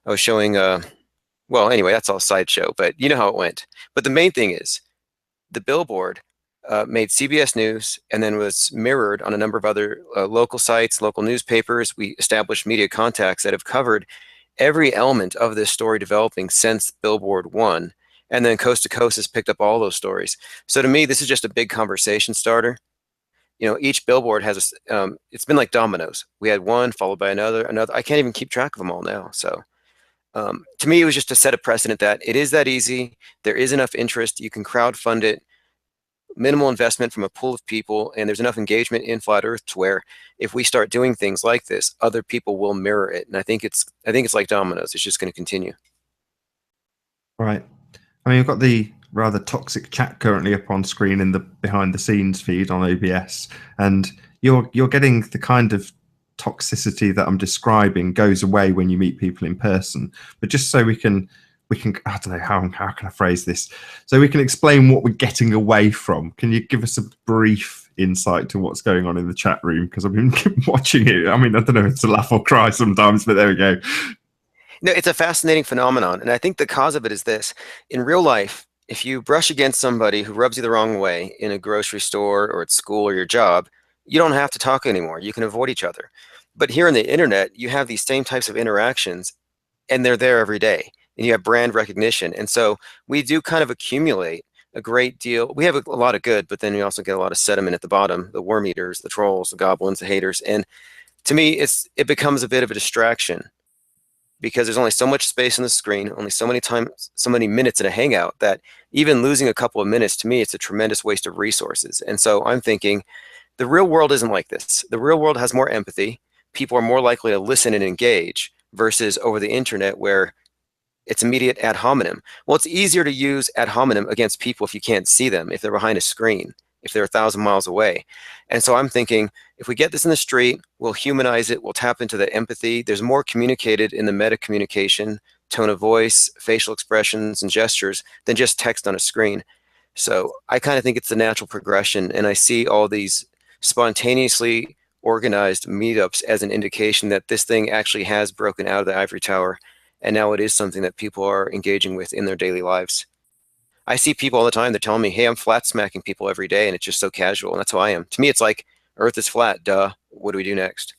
was showing, well, anyway, that's all sideshow, but you know how it went. But the main thing is the billboard made CBS News and then was mirrored on a number of other local sites, local newspapers. We established media contacts that have covered every element of this story developing since Billboard 1. And then Coast to Coast has picked up all those stories. So to me, this is just a big conversation starter. You know, each billboard has it's been like dominoes. We had one followed by another. I can't even keep track of them all now. So to me, it was just to set a precedent that it is that easy. There is enough interest. You can crowdfund it, minimal investment from a pool of people, and there's enough engagement in Flat Earth to where if we start doing things like this, other people will mirror it. And I think it's like dominoes. It's just going to continue. Right. I mean, you've got the rather toxic chat currently up on screen in the behind the scenes feed on OBS, and you're getting the kind of toxicity that I'm describing goes away when you meet people in person. But just so we can I don't know how can I phrase this, so we can explain what we're getting away from. Can you give us a brief insight to what's going on in the chat room? Because I've been watching it. I mean, I don't know if it's a laugh or cry sometimes, but there we go. No, it's a fascinating phenomenon. And I think the cause of it is this. In real life, if you brush against somebody who rubs you the wrong way in a grocery store or at school or your job, you don't have to talk anymore. You can avoid each other. But here on the internet, you have these same types of interactions, and they're there every day. And you have brand recognition. And so we do kind of accumulate a great deal. We have a lot of good, but then we also get a lot of sediment at the bottom, the worm eaters, the trolls, the goblins, the haters. And to me, it becomes a bit of a distraction, because there's only so much space on the screen, only so many minutes in a hangout, that even losing a couple of minutes, to me, it's a tremendous waste of resources. And so I'm thinking the real world isn't like this. The real world has more empathy. People are more likely to listen and engage versus over the internet where it's immediate ad hominem. Well, it's easier to use ad hominem against people if you can't see them, if they're behind a screen, if they're 1,000 miles away. And so I'm thinking, if we get this in the street, we'll humanize it, we'll tap into the empathy. There's more communicated in the meta communication, tone of voice, facial expressions, and gestures than just text on a screen. So I kind of think it's the natural progression, and I see all these spontaneously organized meetups as an indication that this thing actually has broken out of the ivory tower, and now it is something that people are engaging with in their daily lives. I see people all the time, they're telling me, hey, I'm flat smacking people every day, and it's just so casual, and that's how I am. To me, it's like, Earth is flat, duh. What do we do next?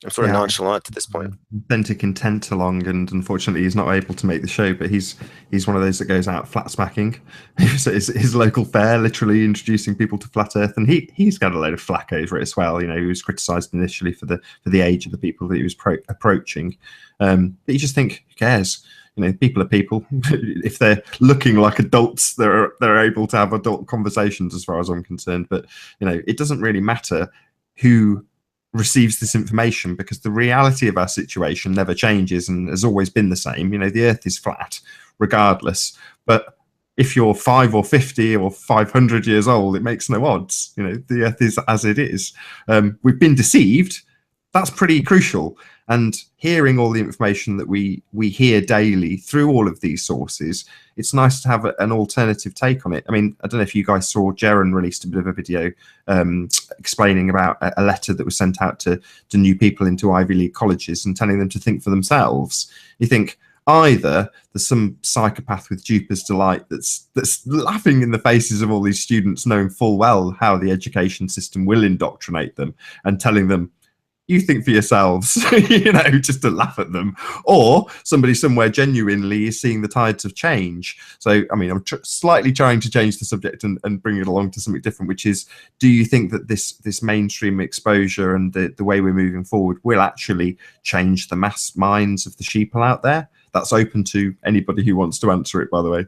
I'm sort of nonchalant at this point. Authentic intent along, and unfortunately he's not able to make the show, but he's one of those that goes out flat smacking. his local fair, literally introducing people to flat Earth, and he's got a load of flack over it as well. You know, he was criticised initially for the age of the people that he was approaching, but you just think, who cares? You know, people are people. If they're looking like adults, they're able to have adult conversations, as far as I'm concerned. But you know, it doesn't really matter who receives this information, because the reality of our situation never changes and has always been the same. You know, the Earth is flat regardless. But if you're 5 or 50 or 500 years old, it makes no odds. You know, the Earth is as it is. We've been deceived. That's pretty crucial. And hearing all the information that we hear daily through all of these sources, it's nice to have an alternative take on it. I mean, I don't know if you guys saw, Jaren released a bit of a video explaining about a letter that was sent out to new people into Ivy League colleges and telling them to think for themselves. You think either there's some psychopath with Jupiter's delight that's laughing in the faces of all these students, knowing full well how the education system will indoctrinate them, and telling them, you think for yourselves, you know, just to laugh at them, or somebody somewhere genuinely is seeing the tides of change. So, I mean, I'm slightly trying to change the subject and bring it along to something different, which is, do you think that this mainstream exposure and the way we're moving forward will actually change the mass minds of the sheeple out there? That's open to anybody who wants to answer it, by the way.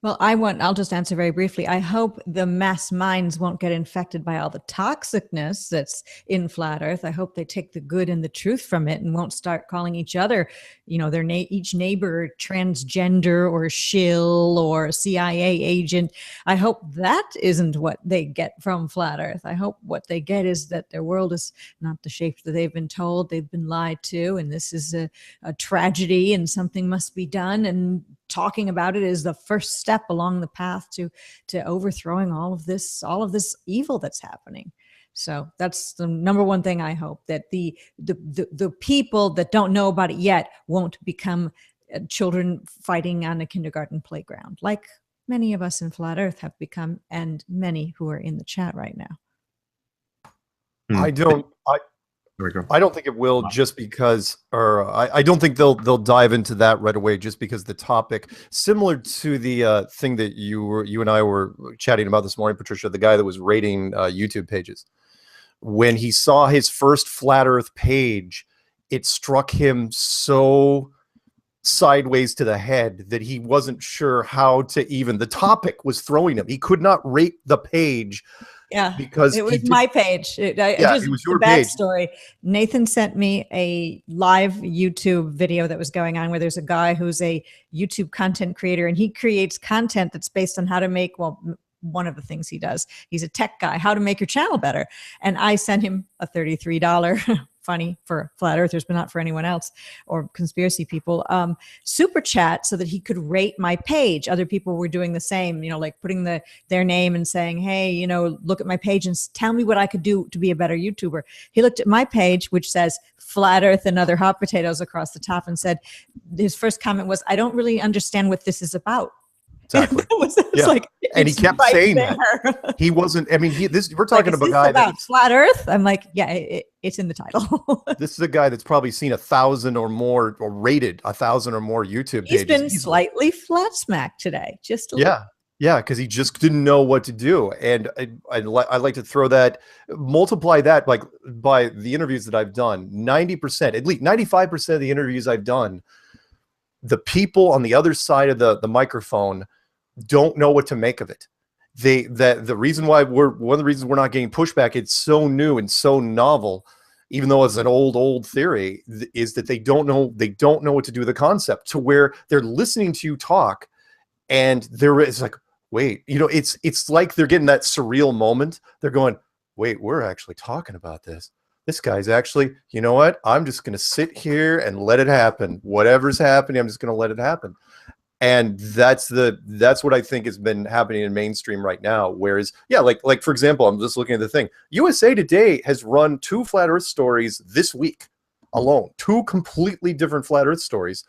Well, I'll just answer very briefly. I hope the mass minds won't get infected by all the toxicness that's in flat earth. I hope they take the good and the truth from it and won't start calling each other, each neighbor transgender or shill or CIA agent. I hope that isn't what they get from flat earth. I hope what they get is that their world is not the shape that they've been told. They've been lied to, and this is a tragedy and something must be done. And talking about it is the first step along the path to overthrowing all of this evil that's happening. So that's the number one thing I hope, that the people that don't know about it yet won't become children fighting on a kindergarten playground, like many of us in Flat Earth have become, and many who are in the chat right now. I don't think it will, just because, or I don't think they'll dive into that right away, just because the topic, similar to the thing that you and I were chatting about this morning, Patricia, the guy that was rating YouTube pages. When he saw his first Flat Earth page, it struck him so sideways to the head that he wasn't sure how to even, the topic was throwing him. He could not rate the page. Yeah, because it was my page. It was your backstory. Nathan sent me a live YouTube video that was going on where there's a guy who's a YouTube content creator, and he creates content that's based on how to make, one of the things he does. He's a tech guy, how to make your channel better. And I sent him a $33 funny for flat earthers, but not for anyone else or conspiracy people, super chat so that he could rate my page. Other people were doing the same, like putting their name and saying, hey, look at my page and tell me what I could do to be a better YouTuber. He looked at my page, which says flat earth and other hot potatoes across the top, and said, his first comment was, I don't really understand what this is about. Exactly. And he kept saying that. He wasn't, we're talking about a guy that's flat earth. I'm like, yeah, it's in the title. This is a guy that's probably seen 1,000 or more, or rated 1,000 or more YouTube pages. He's been slightly flat smacked today. Just a little. Yeah, because he just didn't know what to do. And I'd like to throw that, multiply that by the interviews that I've done. 90%, at least 95% of the interviews I've done, the people on the other side of the microphone don't know what to make of it. The reason why one of the reasons we're not getting pushback, it's so new and so novel, even though it's an old theory, is that they don't know what to do with the concept, to where they're listening to you talk, and it's like, wait, it's like they're getting that surreal moment. They're going, wait, we're actually talking about this. This guy's actually, you know what? I'm just going to sit here and let it happen. Whatever's happening, I'm just going to let it happen. And that's what I think has been happening in mainstream right now. Whereas, like for example, I'm just looking at the thing. USA Today has run 2 flat Earth stories this week alone. 2 completely different flat Earth stories,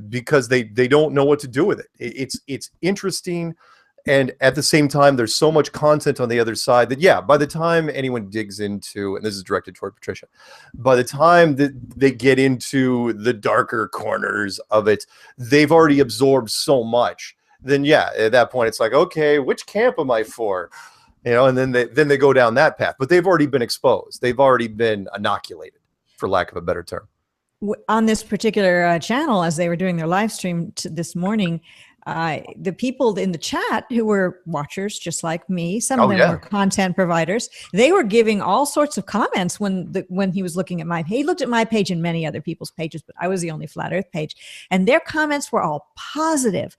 because they don't know what to do with it. It's interesting. And at the same time, there's so much content on the other side that, by the time anyone digs into, and this is directed toward Patricia, by the time that they get into the darker corners of it, they've already absorbed so much. Then, at that point, it's like, okay, which camp am I for? And then they go down that path. But they've already been exposed. They've already been inoculated, for lack of a better term. On this particular channel, as they were doing their live stream this morning, the people in the chat who were watchers just like me, some of them were content providers, they were giving all sorts of comments when he was looking at he looked at my page and many other people's pages, but I was the only flat earth page, and their comments were all positive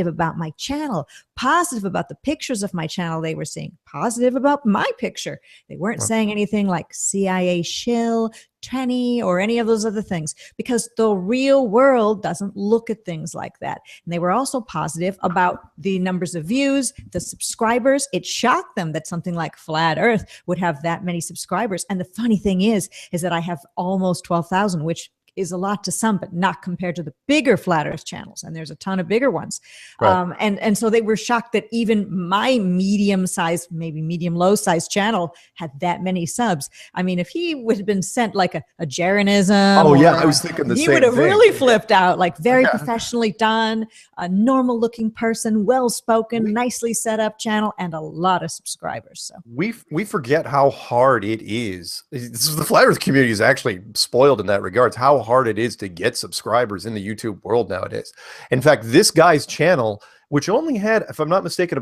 about my channel, positive about the pictures of my channel they were seeing, positive about my picture. They weren't saying anything like CIA shill, tranny, or any of those other things, because the real world doesn't look at things like that. And they were also positive about the numbers of views, the subscribers. It shocked them that something like Flat Earth would have that many subscribers. And the funny thing is that I have almost 12,000, which is a lot to some, but not compared to the bigger flat earth channels. And there's a ton of bigger ones. Right. And so they were shocked that even my medium-sized, maybe medium-low-sized channel had that many subs. I mean, if he would have been sent like a Jeranism, I was thinking the same thing. He would have really flipped out, like very professionally done, a normal-looking person, well-spoken, nicely set up channel, and a lot of subscribers. So we forget how hard it is. The flat earth community is actually spoiled in that regard. How hard it is to get subscribers in the YouTube world nowadays. In fact, this guy's channel, which only had, if I'm not mistaken,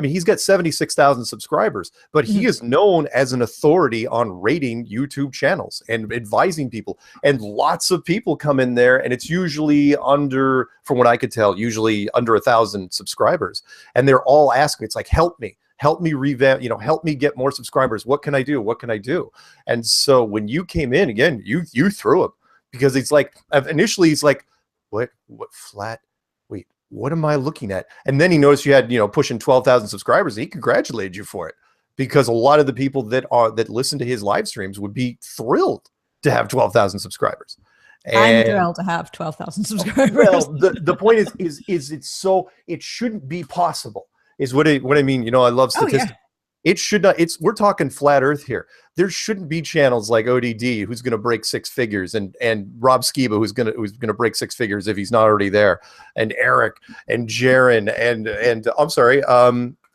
he's got 76,000 subscribers, but he is known as an authority on rating YouTube channels and advising people. And lots of people come in there, and it's usually under, from what I could tell, usually under 1,000 subscribers. And they're all asking, it's like, help me revamp, help me get more subscribers. What can I do? What can I do? And so when you came in again, you threw him, because it's like, initially he's like, what flat? Wait, what am I looking at? And then he noticed you had, pushing 12,000 subscribers. And he congratulated you for it, because a lot of the people that listen to his live streams would be thrilled to have 12,000 subscribers. And I'm thrilled to have 12,000 subscribers. Well, the point is it shouldn't be possible, is what I mean. I love statistics. It should not. We're talking flat Earth here. There shouldn't be channels like ODD who's going to break 6 figures, and Rob Skiba who's going to break 6 figures if he's not already there, and Eric and Jaron and I'm sorry,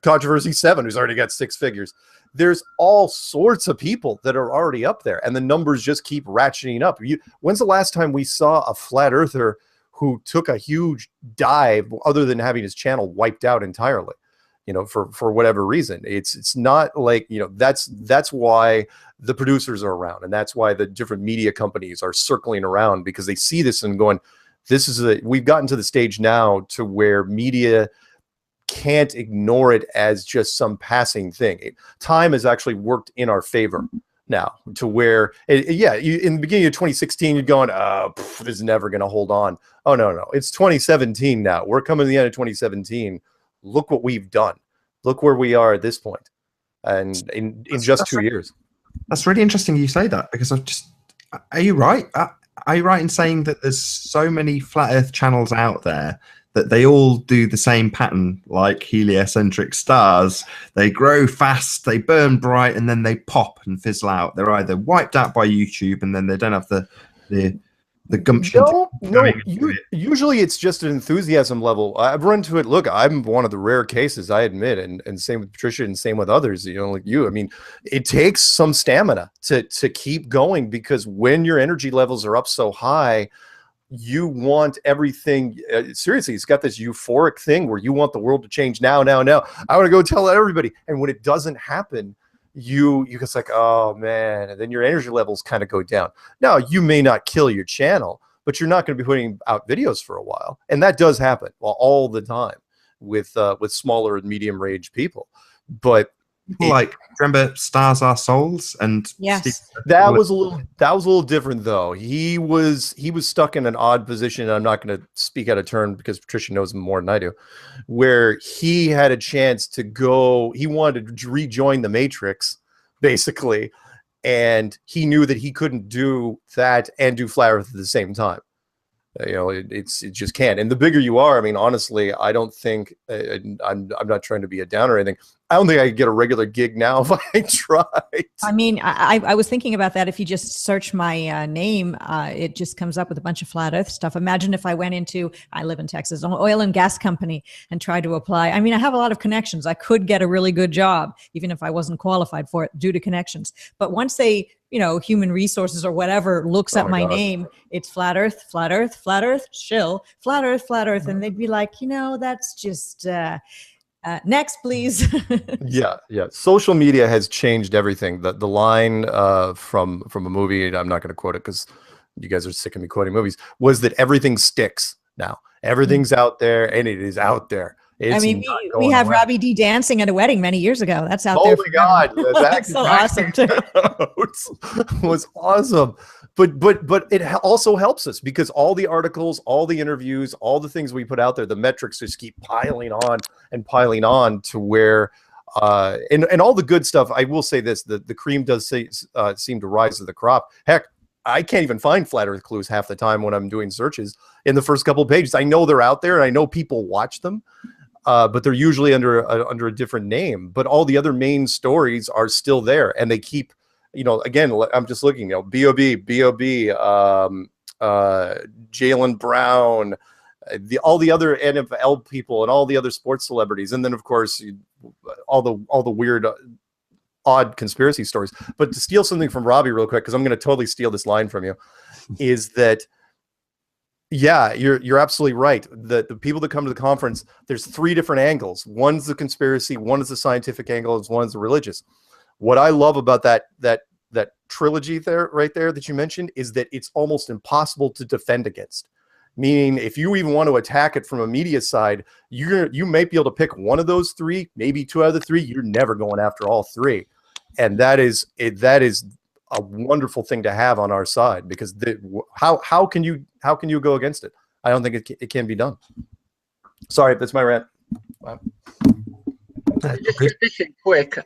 Controversy 7 who's already got 6 figures. There's all sorts of people that are already up there, and the numbers just keep ratcheting up. When's the last time we saw a flat earther who took a huge dive, other than having his channel wiped out entirely? For whatever reason. It's not like, that's why the producers are around, and that's why the different media companies are circling around, because they see this and going, we've gotten to the stage now to where media can't ignore it as just some passing thing. Time has actually worked in our favor now, to where, in the beginning of 2016, you're going, this is never going to hold on. Oh, no. It's 2017 now. We're coming to the end of 2017. Look what we've done. Look where we are at this point, and in just 2 years. That's really interesting you say that, because are you right? Are you right in saying that there's so many flat Earth channels out there that they all do the same pattern, like heliocentric stars? They grow fast, they burn bright, and then they pop and fizzle out. They're either wiped out by YouTube, and then they don't have the gumption. No. Usually it's just an enthusiasm level. I've run into it. Look, I'm one of the rare cases, I admit, and same with Patricia, and same with others. Like you. I mean, it takes some stamina to keep going, because when your energy levels are up so high, you want everything. Seriously, it's got this euphoric thing where you want the world to change now. I want to go tell everybody, and when it doesn't happen, you just like, oh man, and then your energy levels kind of go down. Now, you may not kill your channel, but you're not going to be putting out videos for a while, and that does happen all the time with smaller and medium range people. But remember Stars Are Souls? And yes, that was a little different though. He was stuck in an odd position, and I'm not going to speak out of turn because Patricia knows him more than I do, where he had a chance to go. He wanted to rejoin the Matrix, basically, and he knew that he couldn't do that and do Flat Earth at the same time. It just can't. And the bigger you are, I mean, honestly, I don't think I'm not trying to be a downer or anything. I don't think I could get a regular gig now if I tried. I mean, I was thinking about that. If you just search my name, it just comes up with a bunch of flat Earth stuff. Imagine if I went into, I live in Texas, an oil and gas company, and tried to apply. I mean, I have a lot of connections. I could get a really good job, even if I wasn't qualified for it due to connections. But once they, human resources or whatever looks at my name, it's flat Earth, shill, flat Earth. And they'd be like, that's just... next, please. Yeah. Social media has changed everything. The line from a movie, and I'm not going to quote it because you guys are sick of me quoting movies, was that everything sticks now. Everything's out there, and it is out there. We have Robbie D dancing at a wedding many years ago. That's out there. Oh my God, that's so awesome too. It was awesome. But it also helps us, because all the articles, all the interviews, all the things we put out there, the metrics just keep piling on to where and all the good stuff. I will say this: the cream does seem to rise to the crop. Heck, I can't even find flat Earth clues half the time when I'm doing searches in the first couple of pages. I know they're out there, and I know people watch them. But they're usually under a different name. But all the other main stories are still there, and they keep, again, I'm just looking, B.O.B., Jaylen Brown, all the other NFL people, and all the other sports celebrities, and then of course all the weird, odd conspiracy stories. But to steal something from Robbie real quick, because I'm going to totally steal this line from you. is that, yeah, you're absolutely right. The people that come to the conference, there's 3 different angles. One's the conspiracy, one is the scientific angle, and one's the religious. What I love about that trilogy there, right there, that you mentioned, is that it's almost impossible to defend against. Meaning, if you even want to attack it from a media side, you may be able to pick one of those 3, maybe 2 out of the 3. You're never going after all 3, and that is a wonderful thing to have on our side, because how can you go against it? I don't think it can be done. Sorry, that's my rant. Wow. Just listen quick.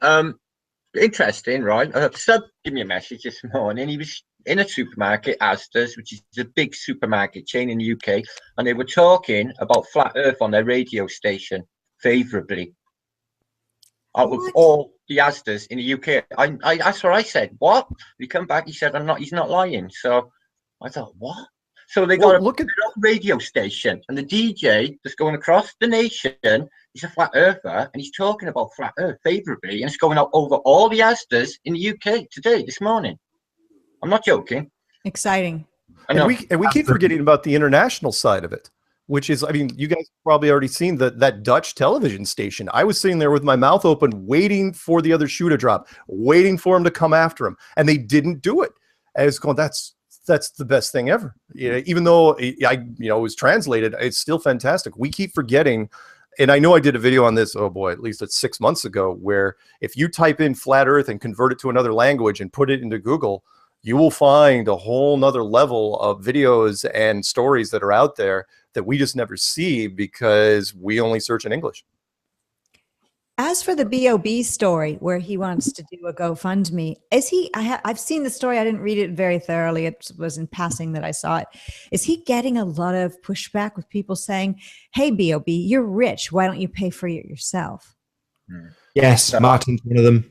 Interesting, right? Sub gave me a message this morning. He was in a supermarket, Asda's, which is a big supermarket chain in the UK, and they were talking about flat Earth on their radio station favourably. Out of all the Asda's in the UK, I that's what I said. What? He come back. He said, He's not lying. So I thought, what? So they got a radio station, and the DJ that's going across the nation, he's a flat earther, and he's talking about flat Earth favourably, and it's going out over all the Asda's in the UK today, this morning. I'm not joking. Exciting. And we keep forgetting about the international side of it, which is, I mean, you guys probably already seen that Dutch television station. I was sitting there with my mouth open, waiting for the other shoe to drop, waiting for him to come after him, and they didn't do it. And it's going, that's the best thing ever. You know, even though it was translated, it's still fantastic. We keep forgetting, and I know I did a video on this, oh boy, at least it's 6 months ago, where if you type in flat Earth and convert it to another language and put it into Google, you will find a whole nother level of videos and stories that are out there that we just never see because we only search in English. As for the B.O.B. story, where he wants to do a GoFundMe, is he? I've seen the story. I didn't read it very thoroughly. It was in passing that I saw it. Is he getting a lot of pushback with people saying, "Hey, B.O.B., you're rich. Why don't you pay for it yourself?" Yes, Martin's one of them.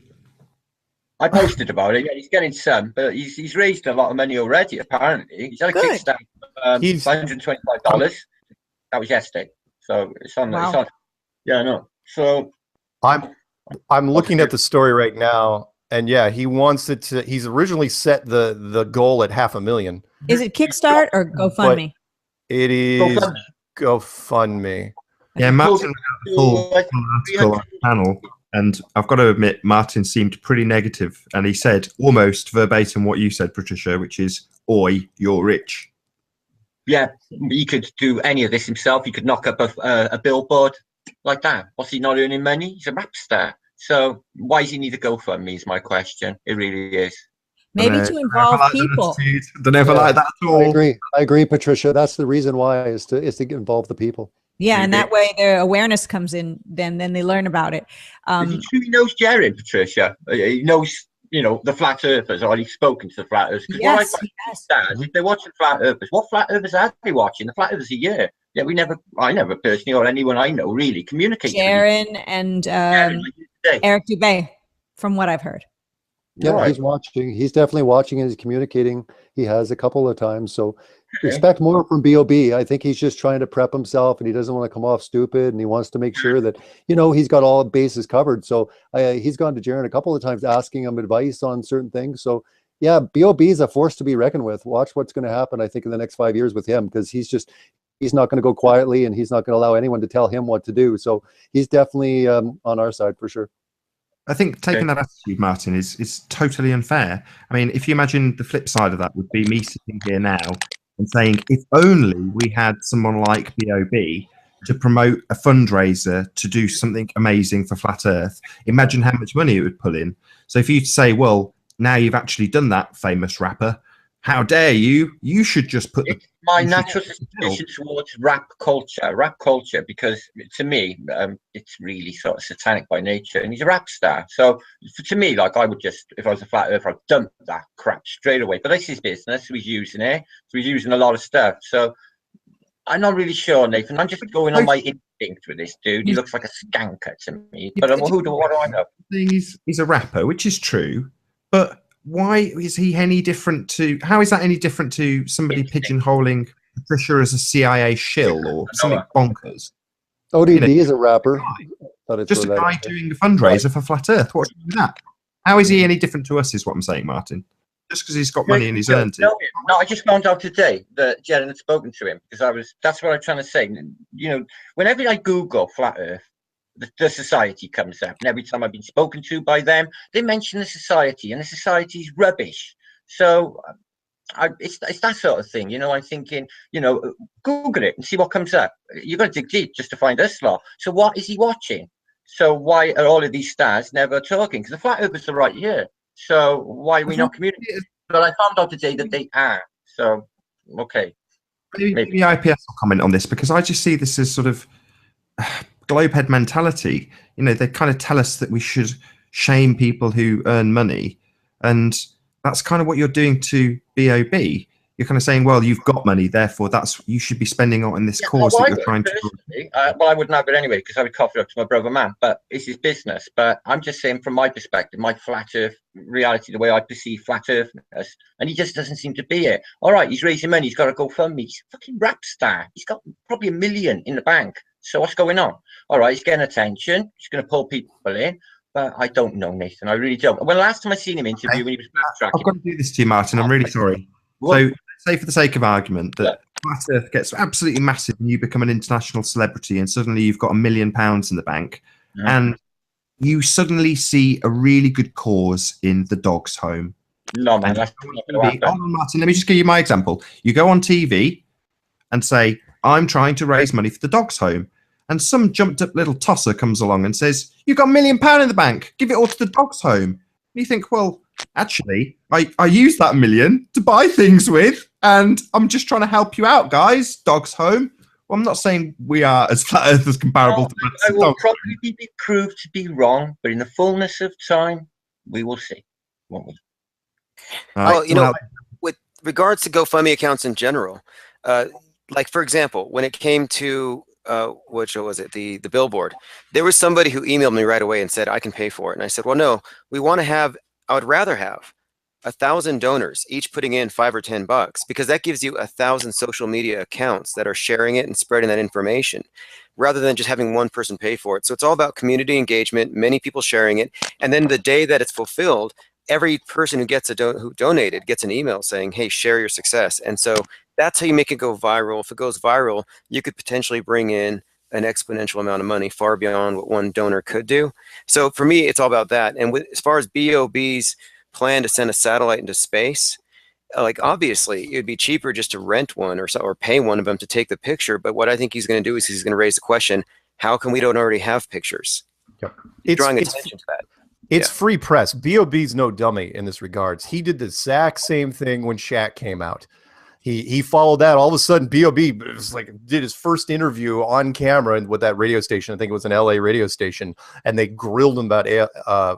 I posted about it. Yeah, he's getting some, but he's raised a lot of money already. Apparently, he's had a Kickstarter. $125. That was yesterday, so it's on. Wow. It's on. Yeah, I know. So. I'm looking at the story right now, and yeah, he wants it to. He's originally set the goal at $500,000. Is it Kickstart or GoFundMe? It is GoFundMe. Yeah, Martin had a full article on the panel, and I've got to admit, Martin seemed pretty negative, and he said almost verbatim what you said, Patricia, which is, "Oi, you're rich." Yeah, he could do any of this himself. He could knock up a billboard like that. What's he not earning money? He's a rap star. So why does he need to go for me is my question. It really is. Maybe to involve people. Don't ever like that at all. I agree, Patricia. That's the reason why is to involve the people. Yeah, and that way their awareness comes in. Then they learn about it. He knows Jerry, Patricia. He knows, the flat earthers, or he's spoken to the flat earthers. Yes, if they're watching flat earthers, what flat earthers are they watching? The flat earthers a year. Yeah, I never personally, or anyone I know, really communicate. Sharon and Eric Dubé, from what I've heard. Yeah, right. He's watching. He's definitely watching and he's communicating. He has a couple of times. So expect more from B.O.B. I think he's just trying to prep himself, and he doesn't want to come off stupid, and he wants to make sure that, he's got all bases covered. So he's gone to Jaron a couple of times asking him advice on certain things. So yeah, B.O.B. is a force to be reckoned with. Watch what's going to happen, I think, in the next 5 years with him, because he's not going to go quietly, and he's not going to allow anyone to tell him what to do. So he's definitely on our side for sure. I think taking that attitude, Martin, is totally unfair. I mean, if you imagine the flip side of that would be me sitting here now and saying, if only we had someone like B.O.B. to promote a fundraiser to do something amazing for Flat Earth, imagine how much money it would pull in. So if you say, well, now you've actually done that, famous rapper, how dare you? You should just put my natural suspicion towards rap culture, because to me, it's really sort of satanic by nature, and he's a rap star. So to me, like, I would just, if I was a flat earther, I'd dump that crap straight away. But that's his business. So he's using it. So he's using a lot of stuff. So I'm not really sure, Nathan. I'm just going on my instinct with this dude. He looks like a skanker to me. But what do I know? He's a rapper, which is true, but why is he any different to? How is that any different to somebody pigeonholing Patricia as a CIA shill or something bonkers? ODB is a rapper. Just a guy doing a fundraiser for Flat Earth. What's that? How is he any different to us? Is what I'm saying, Martin. just because he's got money and he's earned it. No, I just found out today that Jen had spoken to him because that's what I'm trying to say. You know, whenever I Google flat Earth, the society comes up, and every time I've been spoken to by them, they mention the society, and the society's rubbish. So it's that sort of thing, you know. I'm thinking, you know, Google it and see what comes up. You've got to dig deep just to find this lot. So what is he watching? So why are all of these stars never talking? Because the flat earthers are right here. So why are we not communicating? But I found out today that they are. So okay. Maybe IPS will comment on this, because I just see this as sort of globehead mentality. You know, they kind of tell us that we should shame people who earn money, and that's kind of what you're doing to BOB. You're kind of saying, well, you've got money, therefore you should be spending it on this cause that you're trying to. Well, I wouldn't have it anyway, because I would cough it up to my brother man, but it's his business. But I'm just saying, from my perspective, my flat earth reality, the way I perceive flat earthness, and he just doesn't seem to be it. All right, he's raising money, he's got to GoFundMe. He's a fucking rap star. He's got probably $1 million in the bank. So what's going on? All right, he's getting attention. He's going to pull people in. But I don't know, Nathan. I really don't. Well, last time I seen him interview when he was backtracking. I've got to do this to you, Martin. I'm really sorry. So, say for the sake of argument that flat Earth gets absolutely massive and you become an international celebrity, and suddenly you've got £1 million in the bank, and you suddenly see a really good cause in the dog's home. No, man, that's not going to happen. Hold on, Martin. Let me just give you my example. You go on TV and say, I'm trying to raise money for the dog's home. And some jumped up little tosser comes along and says, you've got £1 million in the bank. Give it all to the dog's home. And you think, well, actually, I use that $1 million to buy things with, and I'm just trying to help you out, guys. Dog's home. Well, I'm not saying we are as flat earthers comparable to I will probably be proved to be wrong, but in the fullness of time, we will see, won't we? Well, you know, with regards to GoFundMe accounts in general, like, for example, when it came to which was it, the billboard, there was somebody who emailed me right away and said, I can pay for it. And I said, well, no, I would rather have 1,000 donors, each putting in $5 or $10, because that gives you 1,000 social media accounts that are sharing it and spreading that information, rather than just having one person pay for it. So it's all about community engagement, many people sharing it, and then the day that it's fulfilled, every person who gets who donated gets an email saying, hey, share your success. And so that's how you make it go viral. If it goes viral, you could potentially bring in an exponential amount of money, far beyond what one donor could do. So for me, it's all about that. And as far as BOB's plan to send a satellite into space, like, obviously it would be cheaper just to rent one or pay one of them to take the picture. But what I think he's going to do is he's going to raise the question, how come we don't already have pictures? Yep. Drawing attention to that. It's free press. BOB's no dummy in this regards. He did the exact same thing when Shaq came out. He followed that. All of a sudden, BOB was like, did his first interview on camera with that radio station. I think it was an LA radio station, and they grilled him about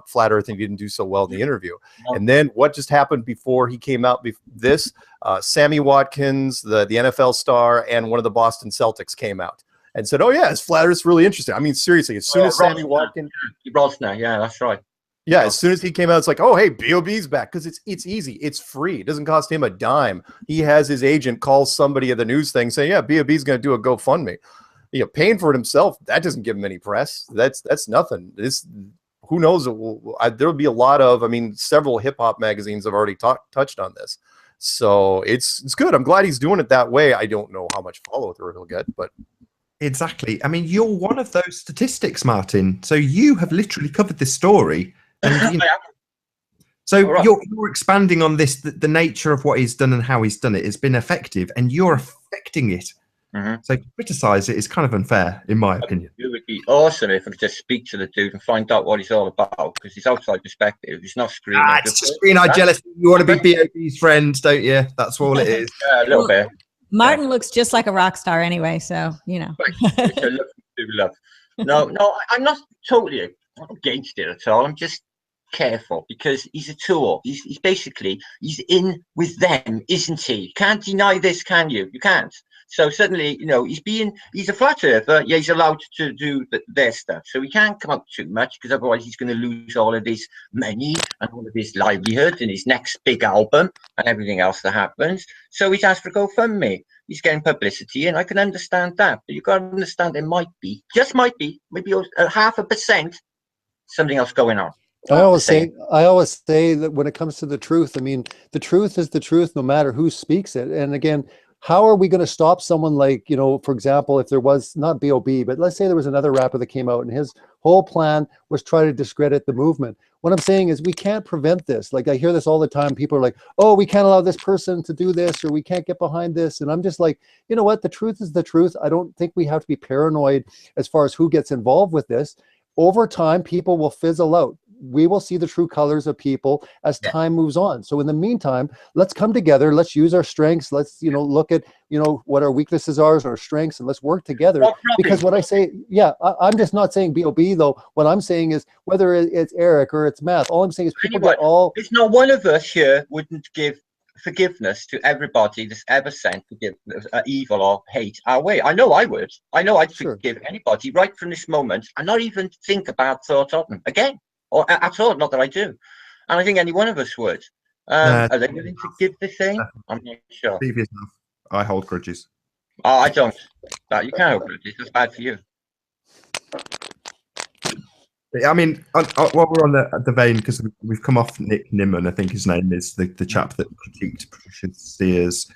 flat Earth, and he didn't do so well in the interview. And then what just happened before he came out? Sammy Watkins, the NFL star, and one of the Boston Celtics came out and said, "Oh yeah, it's flat Earth's really interesting." I mean, seriously, as soon as Sammy Watkins, Rosner, yeah, that's right. Yeah, as soon as he came out, it's like, oh, hey, BOB's back, because it's easy. It's free. It doesn't cost him a dime. He has his agent call somebody at the news thing saying, yeah, BOB's going to do a GoFundMe. You know, paying for it himself, that doesn't give him any press. That's nothing. Who knows? There'll be a lot of, several hip-hop magazines have already touched on this. So it's good. I'm glad he's doing it that way. I don't know how much follow-through he'll get, but... Exactly. I mean, you're one of those statistics, Martin. So you have literally covered this story. And, so you're expanding on this, the nature of what he's done and how he's done it has been effective, and you're affecting it. So to criticize it is kind of unfair, in my opinion. It would be awesome if I could just speak to the dude and find out what he's all about, because he's outside perspective. He's not screen. It's just screen eye jealousy. You want to be BOB's friend, don't you? That's all it is. Yeah, a little bit. Martin looks just like a rock star anyway, so love. No, I'm not totally against it at all. I'm just careful, because he's a tool. He's basically in with them, isn't he? You can't deny this, can you? You can't. So suddenly, he's a flat earther. Yeah, he's allowed to do their stuff. So he can't come out too much, because otherwise he's going to lose all of his money and all of his livelihood and his next big album and everything else that happens. So he's asked for GoFundMe. He's getting publicity, and I can understand that. But you've got to understand there might be, maybe a 0.5% something else going on. I Not the always same. say that when it comes to the truth, I mean, the truth is the truth no matter who speaks it. And again, how are we going to stop someone like, you know, for example, if there was not B.O.B., but let's say there was another rapper that came out and his whole plan was try to discredit the movement. What I'm saying is we can't prevent this. Like I hear this all the time. People are like, oh, we can't allow this person to do this, or we can't get behind this. And I'm just like, you know what? The truth is the truth. I don't think we have to be paranoid as far as who gets involved with this. Over time, people will fizzle out. We will see the true colors of people as time moves on. So in the meantime, let's come together. Let's use our strengths. Let's, you know, look at, you know, what our weaknesses are, our strengths, and let's work together. Because what I say, I'm just not saying B.O.B. though. What I'm saying is whether it's Eric or it's Matt, all I'm saying is people get all. It's not one of us here wouldn't give forgiveness to everybody that's ever sent forgiveness, evil or hate our way. I know I would. I know I'd forgive anybody right from this moment and not even think about thought of them again. Or at all, not that I do. And I think any one of us would. Are they willing to give the same? I'm not sure. I hold grudges. Oh, I don't. You can't hold grudges. That's bad for you. I mean, while we're on the vein, because we've come off Nick Nimmin, I think his name is, the chap that critiqued Patricia Steers'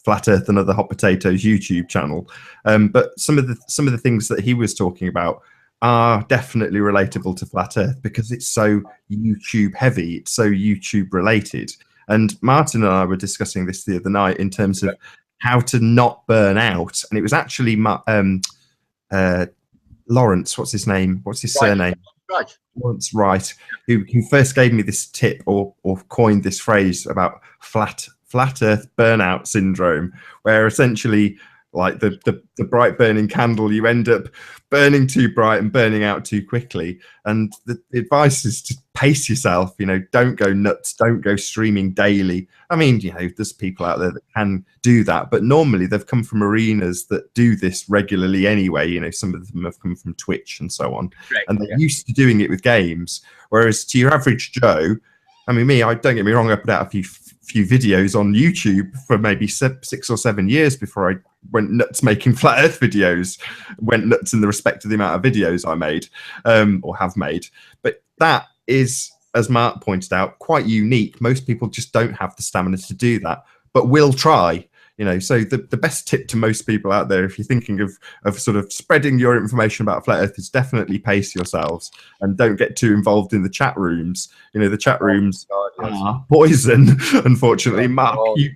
Flat Earth and Other Hot Potatoes YouTube channel. But some of the things that he was talking about are definitely relatable to Flat Earth because it's so YouTube heavy, it's so YouTube related. And Martin and I were discussing this the other night in terms of how to not burn out. And it was actually Lawrence, what's his name? What's his surname? Right. Lawrence Wright, who first gave me this tip or coined this phrase about flat Earth burnout syndrome, where essentially, like the bright burning candle, you end up burning too bright and burning out too quickly. And the advice is to pace yourself, you know, don't go nuts, don't go streaming daily. I mean, you know, there's people out there that can do that, but normally they've come from arenas that do this regularly anyway. You know, some of them have come from Twitch and so on, and they're used to doing it with games. Whereas to your average Joe, I mean, don't get me wrong, I put out a few videos on YouTube for maybe 6 or 7 years before I went nuts making Flat Earth videos, went nuts in the respect of the amount of videos I made or have made. But that is, as Mark pointed out, quite unique. Most people just don't have the stamina to do that, but will try. You know, so the best tip to most people out there, if you're thinking of sort of spreading your information about Flat Earth, is definitely pace yourselves and don't get too involved in the chat rooms. You know, the chat rooms are poison, unfortunately. Mark, you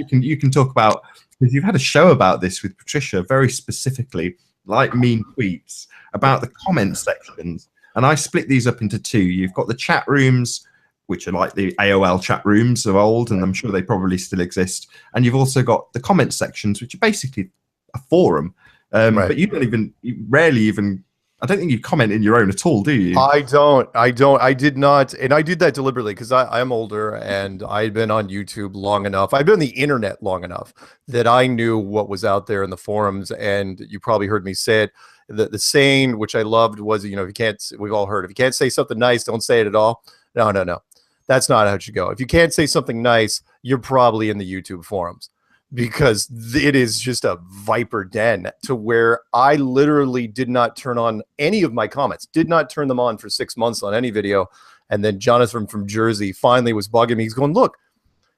can talk about, because you've had a show about this with Patricia very specifically, like mean tweets, about the comment sections. And I split these up into two. You've got the chat rooms, which are like the AOL chat rooms of old, and I'm sure they probably still exist. And you've also got the comment sections, which are basically a forum. But you rarely even, I don't think you comment in your own at all, do you? I don't. I did not. And I did that deliberately because I'm older and I'd been on YouTube long enough. I've been on the internet long enough that I knew what was out there in the forums. And you probably heard me say it. The saying, which I loved, was, you know, we've all heard, if you can't say something nice, don't say it at all. No. That's not how it should go. If you can't say something nice, you're probably in the YouTube forums, because it is just a viper den to where I literally did not turn on any of my comments, did not turn them on for 6 months on any video. And then Jonathan from Jersey finally was bugging me. He's going, look,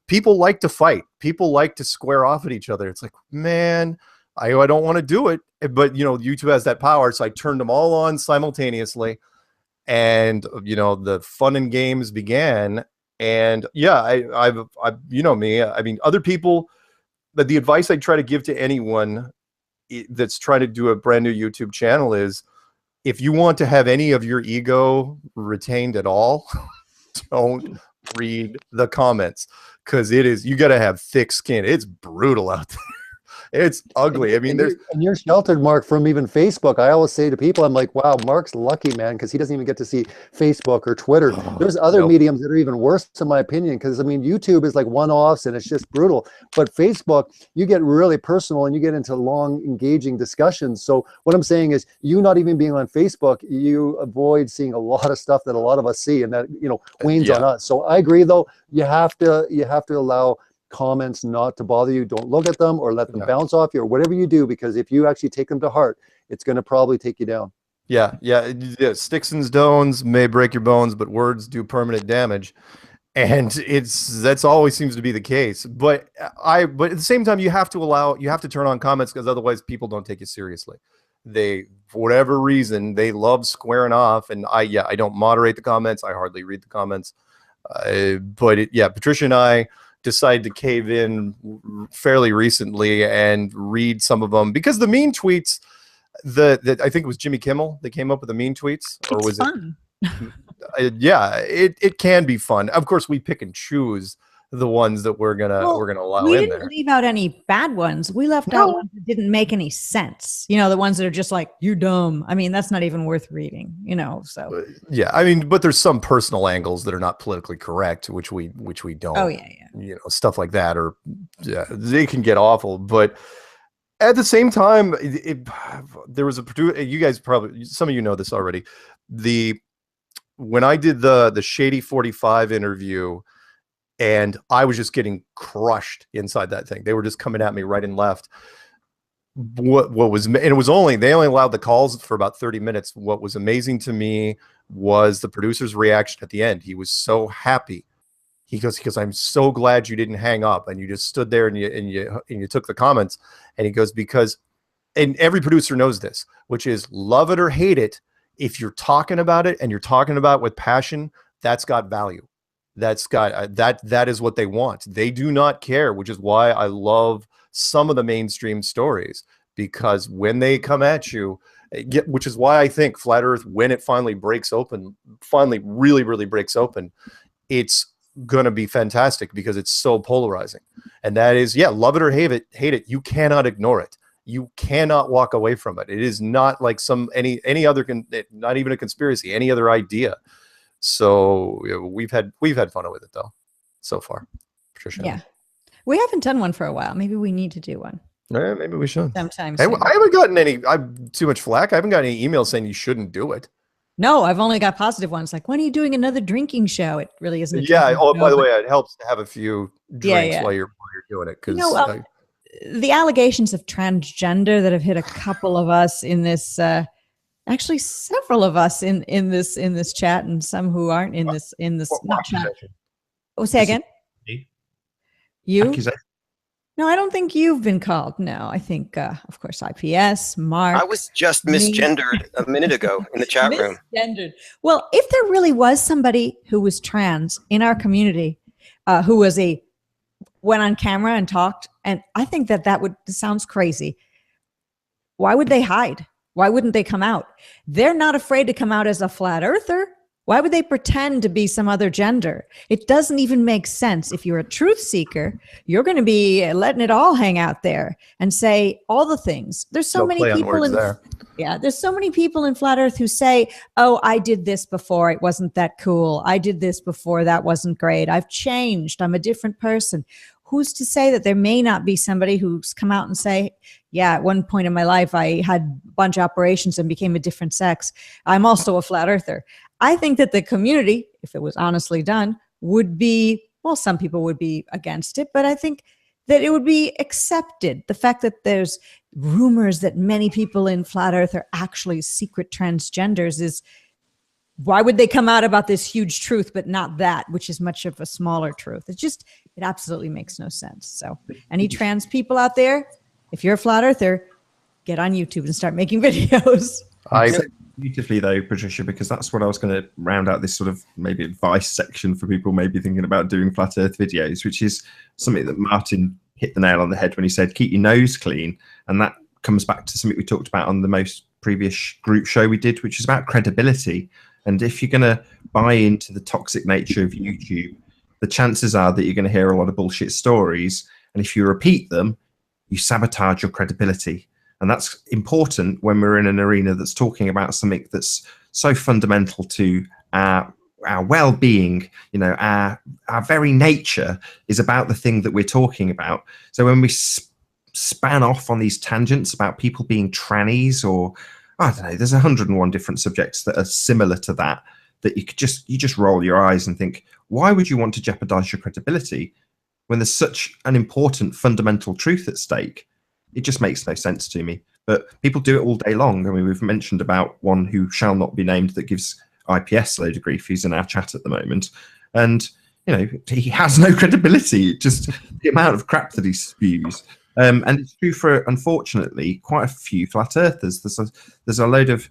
people like to fight. People like to square off at each other. It's like, man, I don't want to do it. But, you know, YouTube has that power. So I turned them all on simultaneously. And, you know, the fun and games began. And yeah, I've you know me, I mean, other people, but the advice I try to give to anyone that's trying to do a brand new YouTube channel is, if you want to have any of your ego retained at all, don't read the comments, because you got to have thick skin. It's brutal out there. It's ugly. I mean, and you're sheltered, Mark, from even Facebook. I always say to people, I'm like, wow, Mark's lucky, man, because he doesn't even get to see Facebook or Twitter. There's other mediums that are even worse, in my opinion, because I mean, YouTube is like one-offs and it's just brutal. But Facebook, you get really personal and you get into long, engaging discussions. So what I'm saying is, you not even being on Facebook, you avoid seeing a lot of stuff that a lot of us see, and that, you know, wanes on us. So I agree, though, you have to allow comments not to bother you. Don't look at them or let them bounce off you or whatever you do, because if you actually take them to heart, it's going to probably take you down. Yeah, sticks and stones may break your bones, but words do permanent damage. And that's always seems to be the case. But at the same time, you have to turn on comments, because otherwise people don't take you seriously. They, for whatever reason, they love squaring off. And I don't moderate the comments. I hardly read the comments. Patricia and I decided to cave in fairly recently and read some of them, because the mean tweets, I think it was Jimmy Kimmel that came up with the mean tweets, or It's was fun. it can be fun. Of course, we pick and choose the ones that we're gonna allow we in didn't there. leave out any bad ones. We left out ones that didn't make any sense. You know, the ones that are just like, you're dumb. I mean, that's not even worth reading, you know, so. Yeah, I mean, but there's some personal angles that are not politically correct, which we don't. Oh, yeah. You know, stuff like that, or they can get awful. But at the same time, there was a producer. You guys probably, some of you know this already. When I did the Shady 45 interview, and I was just getting crushed inside that thing. They were just coming at me right and left. They only allowed the calls for about 30 minutes. What was amazing to me was the producer's reaction at the end. He was so happy. He goes, I'm so glad you didn't hang up and you just stood there and you took the comments. And he goes, and every producer knows this, which is, love it or hate it, if you're talking about it and you're talking about it with passion, that's got value. That's got that is what they want. They do not care, which is why I love some of the mainstream stories, because when they come at you, which is why I think Flat Earth, when it finally breaks open, really, really breaks open, it's gonna be fantastic, because it's so polarizing. And that is, love it or hate it, you cannot ignore it. You cannot walk away from it. It is not like any other, not even a conspiracy, any other idea. So we've had fun with it though, so far. Patricia. Yeah, we haven't done one for a while. Maybe we need to do one. Yeah, maybe we should. Sometime Hey, soon. I haven't gotten too much flack. I haven't got any emails saying you shouldn't do it. No, I've only got positive ones. Like, when are you doing another drinking show? It really isn't. By the way, it helps to have a few drinks while you're doing it, because the allegations of transgender that have hit a couple of us in this. Actually, several of us in this chat, and some who aren't in this not chat. Oh, say again. You? No, I don't think you've been called. No, I think, of course, IPS, Mark. I was just misgendered a minute ago in the chat room. Misgendered. Well, if there really was somebody who was trans in our community, who went on camera and talked, and I think that sounds crazy. Why would they hide? Why wouldn't they come out? They're not afraid to come out as a flat earther. Why would they pretend to be some other gender? It doesn't even make sense. If you're a truth seeker, you're going to be letting it all hang out there and say all the things. There's so many people there's so many people in Flat Earth who say, oh, I did this before, it wasn't that cool. I did this before, that wasn't great. I've changed. I'm a different person. Who's to say that there may not be somebody who's come out and say, yeah, at one point in my life, I had a bunch of operations and became a different sex. I'm also a flat earther. I think that the community, if it was honestly done, would be, well, some people would be against it, but I think that it would be accepted. The fact that there's rumors that many people in Flat Earth are actually secret transgenders is, why would they come out about this huge truth, but not that, which is much of a smaller truth? It absolutely makes no sense. So any trans people out there, if you're a flat earther, get on YouTube and start making videos. Beautifully though, Patricia, because that's what I was going to round out this sort of maybe advice section for people maybe thinking about doing flat earth videos, which is something that Martin hit the nail on the head when he said, keep your nose clean. And that comes back to something we talked about on the most previous group show we did, which is about credibility. And if you're going to buy into the toxic nature of YouTube, the chances are that you're going to hear a lot of bullshit stories. And if you repeat them, you sabotage your credibility. And that's important when we're in an arena that's talking about something that's so fundamental to our well-being. You know, our very nature is about the thing that we're talking about. So when we span off on these tangents about people being trannies, or I don't know, there's 101 different subjects that are similar to that you just roll your eyes and think, why would you want to jeopardize your credibility when there's such an important fundamental truth at stake? It just makes no sense to me. but people do it all day long. I mean, we've mentioned about one who shall not be named that gives IPS a load of grief. He's in our chat at the moment, and he has no credibility. Just the amount of crap that he spews. And it's true for, unfortunately, quite a few flat earthers. There's a load of,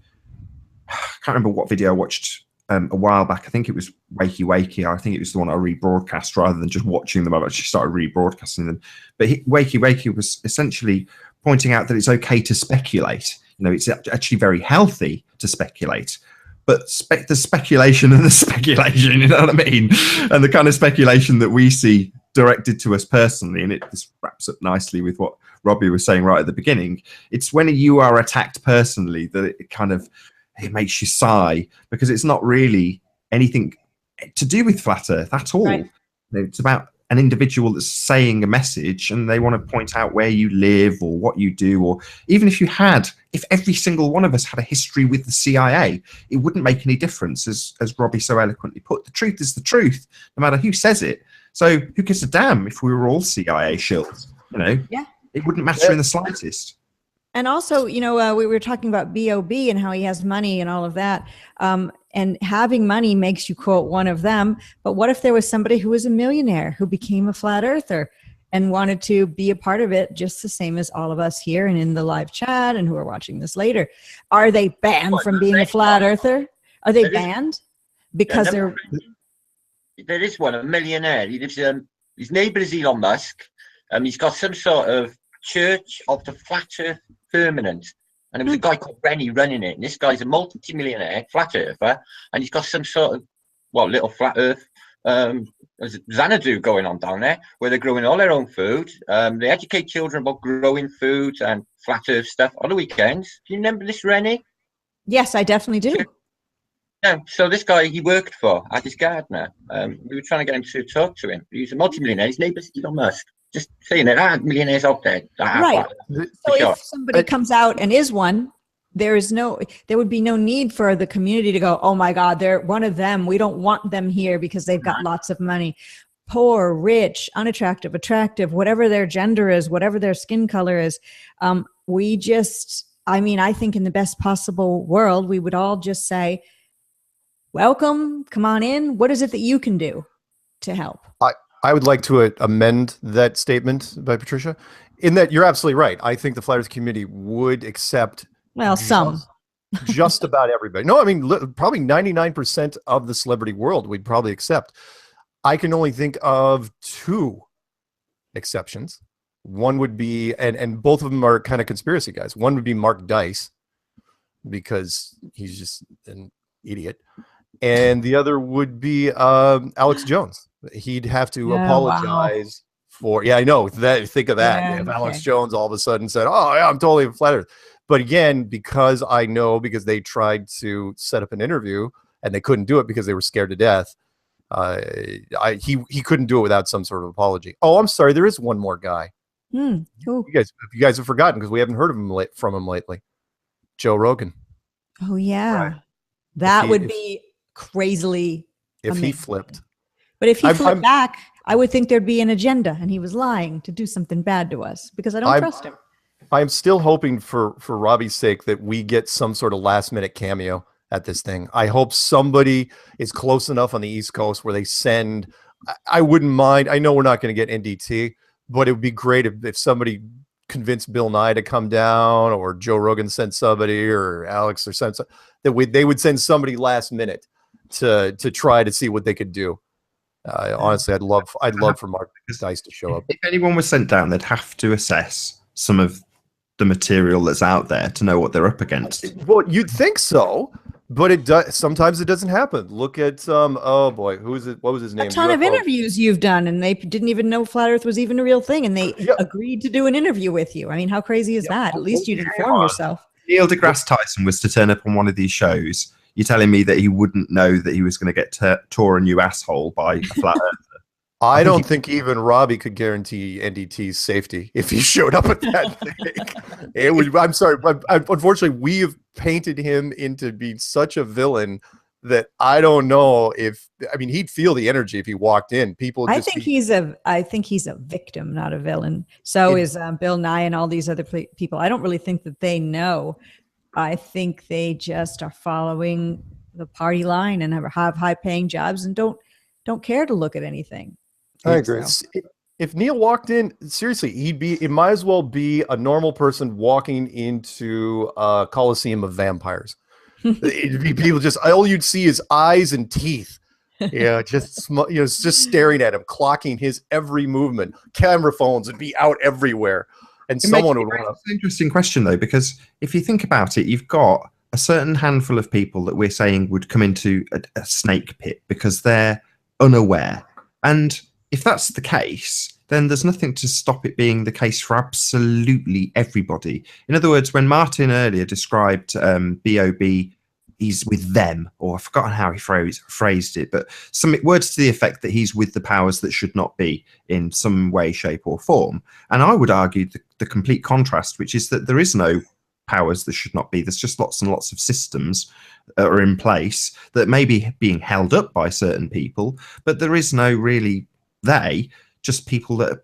I can't remember what video I watched a while back. I think it was Wakey Wakey. I think it was the one I rebroadcast rather than just watching them. I've actually started rebroadcasting them. But Wakey Wakey was essentially pointing out that it's okay to speculate. It's actually very healthy to speculate. But the speculation and the speculation, you know what I mean? And the kind of speculation that we see directed to us personally, and this wraps up nicely with what Robbie was saying right at the beginning. It's when you are attacked personally that it makes you sigh, because it's not really anything to do with Flat Earth at all. Right. It's about an individual that's saying a message, and they want to point out where you live or what you do, or even if every single one of us had a history with the CIA, it wouldn't make any difference, as Robbie so eloquently put. The truth is the truth, no matter who says it. So who gives a damn if we were all CIA shills? Yeah. It wouldn't matter in the slightest. And also, we were talking about B.O.B. and how he has money and all of that. And having money makes you, quote, one of them. But what if there was somebody who was a millionaire who became a flat earther and wanted to be a part of it just the same as all of us here and in the live chat and who are watching this later? Are they banned from being a flat earther? Are they banned? Because they're... There is one, a millionaire. He lives, his neighbour is Elon Musk. He's got some sort of Church of the Flat Earth Firmament. And there was a guy called Rennie running it. And this guy's a multi-millionaire flat earther. And he's got some sort of, little flat earth Xanadu going on down there, where they're growing all their own food. They educate children about growing food and flat earth stuff on the weekends. Do you remember this, Rennie? Yes, I definitely do. Yeah, so this guy he worked for as his gardener. We were trying to get him to talk to him. He's a multi-millionaire. His neighbour's Elon Musk. Just saying that millionaires out there. Right. So if somebody comes out and is one, there would be no need for the community to go, oh my God, they're one of them. We don't want them here because they've got lots of money. Poor, rich, unattractive, attractive, whatever their gender is, whatever their skin color is. I think in the best possible world, we would all just say, welcome, come on in. What is it that you can do to help? I would like to amend that statement by Patricia, in that you're absolutely right. I think the Flat Earth community would accept just about everybody. No, I mean, probably 99% of the celebrity world we'd probably accept. I can only think of two exceptions. One would be, and both of them are kind of conspiracy guys. One would be Mark Dice, because he's just an idiot. And the other would be Alex Jones. He'd have to apologize for, I know that. Think of that. Yeah, if Alex Jones all of a sudden said, oh yeah, I'm totally a flat earth. But again, because they tried to set up an interview and they couldn't do it because they were scared to death. He couldn't do it without some sort of apology. Oh, I'm sorry. There is one more guy. Cool. You guys have forgotten because we haven't heard of him from him lately. Joe Rogan. Oh yeah. Right. That would be crazily amazing. He flipped. But if he flipped back, I would think there'd be an agenda and he was lying to do something bad to us, because I don't trust him. I'm still hoping for Robbie's sake that we get some sort of last minute cameo at this thing. I hope somebody is close enough on the East Coast where they send, I wouldn't mind. I know we're not going to get NDT, but it would be great if somebody convinced Bill Nye to come down, or Joe Rogan sent somebody, or Alex or sent they would send somebody last minute to try to see what they could do. Honestly, I'd love for Mark Dice to show up. If anyone was sent down, they'd have to assess some of the material that's out there to know what they're up against. Well, you'd think so, but it does. Sometimes it doesn't happen. Look at oh boy, who is it? What was his name? A ton of interviews you've done, and they didn't even know Flat Earth was even a real thing, and they agreed to do an interview with you. I mean, how crazy is that? At least you'd inform yourself. Neil deGrasse Tyson was to turn up on one of these shows. You're telling me that he wouldn't know that he was going to get tore a new asshole by a flat earther? I don't think even Robbie could guarantee NDT's safety if he showed up at that thing. It would. I'm sorry, but unfortunately, we have painted him into being such a villain that I don't know if, I mean, he'd feel the energy if he walked in. People I just think he's a victim, not a villain. So is Bill Nye and all these other people. I don't really think that they know. I think they just are following the party line and have high paying jobs and don't care to look at anything. I agree. If Neil walked in, seriously, it might as well be a normal person walking into a Coliseum of vampires. It'd be people just, all you'd see is eyes and teeth. Yeah, just staring at him, clocking his every movement. Camera phones would be out everywhere, and someone would want to. It's an interesting question though, because if you think about it, you've got a certain handful of people that we're saying would come into a snake pit because they're unaware, and if that's the case, then there's nothing to stop it being the case for absolutely everybody. In other words, when Martin earlier described B.O.B. he's with them, or I've forgotten how he phrased it, but some words to the effect that he's with the powers that should not be in some way, shape or form. And I would argue the complete contrast, which is that there is no powers that should not be. There's just lots and lots of systems that are in place that may be being held up by certain people, but there is no really just people that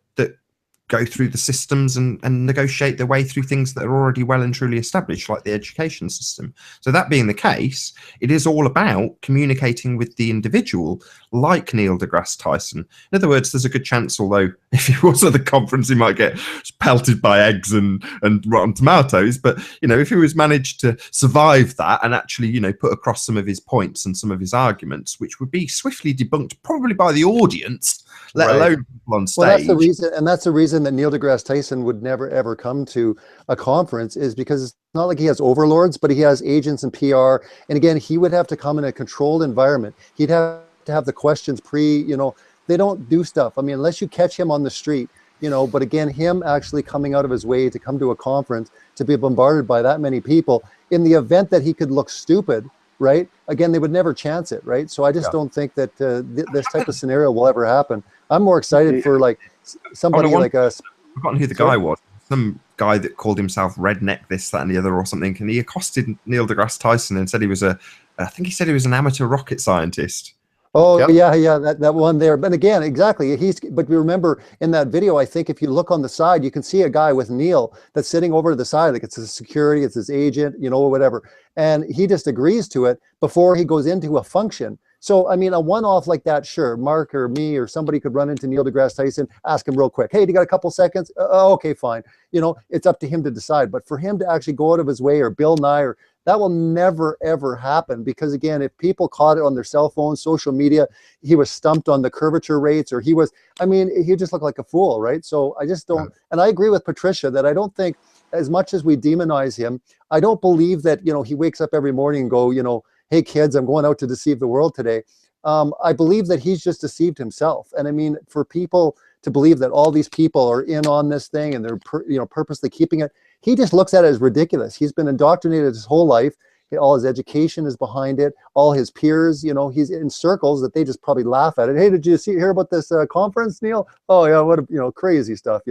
go through the systems and negotiate their way through things that are already well and truly established, like the education system. So that being the case, it is all about communicating with the individual, like Neil deGrasse Tyson. In other words, there's a good chance, although if he was at the conference, he might get pelted by eggs and rotten tomatoes. But, if he was managed to survive that and actually, put across some of his points and some of his arguments, which would be swiftly debunked probably by the audience, let alone people on stage. Well, that's the reason that Neil deGrasse Tyson would never ever come to a conference, is because it's not like he has overlords, but he has agents and PR. And again, he would have to come in a controlled environment. He'd have to have the questions they don't do stuff. I mean, unless you catch him on the street, but again, him actually coming out of his way to come to a conference, to be bombarded by that many people, in the event that he could look stupid, right? Again, they would never chance it, right? So I just don't think that this type of scenario will ever happen. I'm more excited for like somebody like us. I've forgotten who the guy was. Some guy that called himself redneck, this, that, and the other, or something. And he accosted Neil deGrasse Tyson and said he was I think he said he was an amateur rocket scientist. Oh, yep. yeah, that one there. But again, exactly. But remember in that video, I think if you look on the side, you can see a guy with Neil that's sitting over to the side, like it's his security, it's his agent, or whatever. And he just agrees to it before he goes into a function. So, I mean, a one-off like that, sure, Mark or me or somebody could run into Neil deGrasse Tyson, ask him real quick, hey, do you got a couple seconds? Okay, fine. It's up to him to decide. But for him to actually go out of his way, or Bill Nye, that will never, ever happen. Because again, if people caught it on their cell phones, social media, he was stumped on the curvature rates, or he just looked like a fool, right? So I just don't, and I agree with Patricia that I don't think, as much as we demonize him, I don't believe that, he wakes up every morning and go, hey kids, I'm going out to deceive the world today. I believe that he's just deceived himself. And I mean, for people to believe that all these people are in on this thing and they're purposely keeping it, he just looks at it as ridiculous. He's been indoctrinated his whole life. All his education is behind it. All his peers, he's in circles that they just probably laugh at it. Hey, did you hear about this conference, Neil? Oh yeah, what crazy stuff,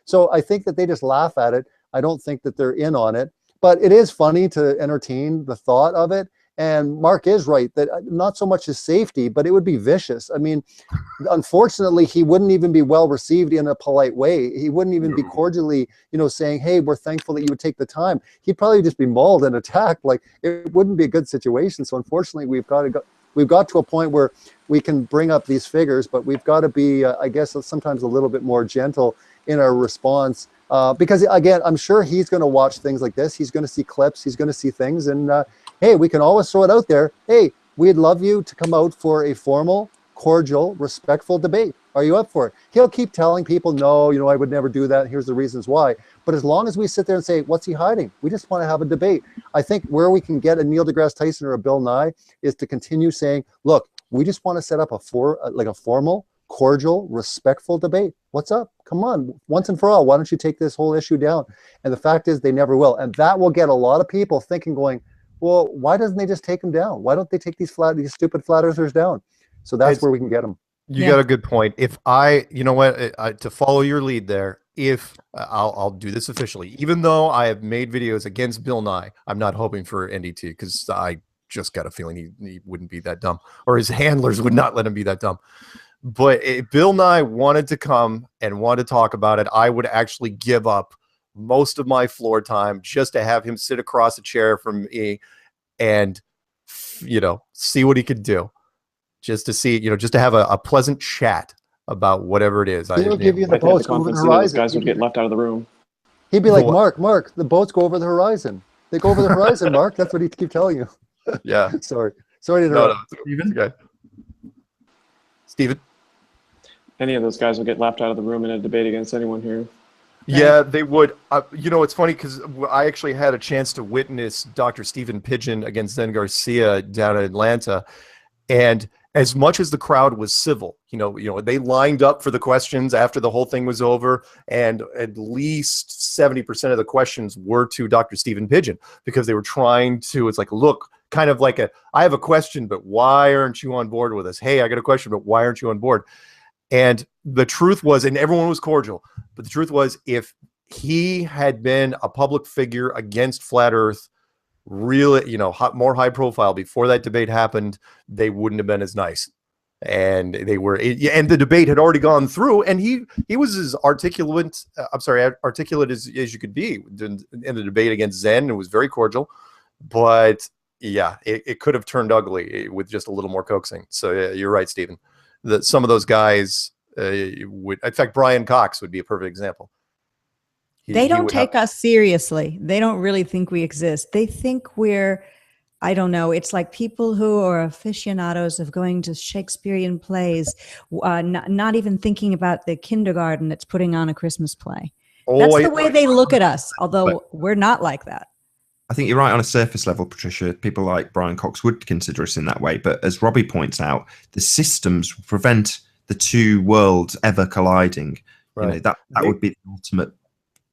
So I think that they just laugh at it. I don't think that they're in on it, but it is funny to entertain the thought of it. And Mark is right that not so much his safety, but it would be vicious. I mean, unfortunately, he wouldn't even be well received in a polite way. He wouldn't even be cordially, saying, hey, we're thankful that you would take the time. He'd probably just be mauled and attacked. Like, it wouldn't be a good situation. So unfortunately, we've got to a point where we can bring up these figures, but we've got to be, I guess, sometimes a little bit more gentle in our response. Because again, I'm sure he's going to watch things like this. He's going to see clips. He's going to see things. And hey, we can always throw it out there. Hey, we'd love you to come out for a formal, cordial, respectful debate. Are you up for it? He'll keep telling people, no, I would never do that. Here's the reasons why. But as long as we sit there and say, what's he hiding? We just want to have a debate. I think where we can get a Neil deGrasse Tyson or a Bill Nye is to continue saying, look, we just want to set up a formal, cordial, respectful debate. What's up? Come on, once and for all, why don't you take this whole issue down? And the fact is they never will. And that will get a lot of people thinking, going, well, why doesn't they just take them down? Why don't they take these stupid flat earthers down? So that's where we can get them. You got a good point. If to follow your lead there, if I'll do this officially, even though I have made videos against Bill Nye, I'm not hoping for NDT because just got a feeling he wouldn't be that dumb, or his handlers would not let him be that dumb. But if Bill Nye wanted to come and wanted to talk about it, I would actually give up most of my floor time just to have him sit across a chair from me and, see what he could do. Just to see, just to have a pleasant chat about whatever it is. He'll give you the I think at boats the go over the conference, those horizon. guys would get left out of the room. He'd be like, Mark, the boats go over the horizon. They go over the horizon, Mark. That's what he'd keep telling you. Yeah. Sorry to interrupt. Steven? Okay. Steven? Any of those guys would get laughed out of the room in a debate against anyone here. Yeah, they would. It's funny because I actually had a chance to witness Dr. Stephen Pidgeon against Zen Garcia down in Atlanta. And as much as the crowd was civil, they lined up for the questions after the whole thing was over, and at least 70% of the questions were to Dr. Stephen Pidgeon, because they were trying to, it's like, look, kind of like I have a question, but why aren't you on board with us? Hey, I got a question, but why aren't you on board? And the truth was, and everyone was cordial, but the truth was, if he had been a public figure against Flat Earth, really, more high profile before that debate happened, they wouldn't have been as nice. And and the debate had already gone through, and he was as articulate as you could be in the debate against Zen. It was very cordial, but yeah, it could have turned ugly with just a little more coaxing. So yeah, you're right, Stephen. That some of those guys would, in fact, Brian Cox would be a perfect example. They don't take us seriously. They don't really think we exist. They think we're, I don't know, it's like people who are aficionados of going to Shakespearean plays, not even thinking about the kindergarten that's putting on a Christmas play. That's the way they look at us, although we're not like that. I think you're right on a surface level, Patricia. People like Brian Cox would consider us in that way. But as Robbie points out, the systems prevent the two worlds ever colliding. Right. That would be the ultimate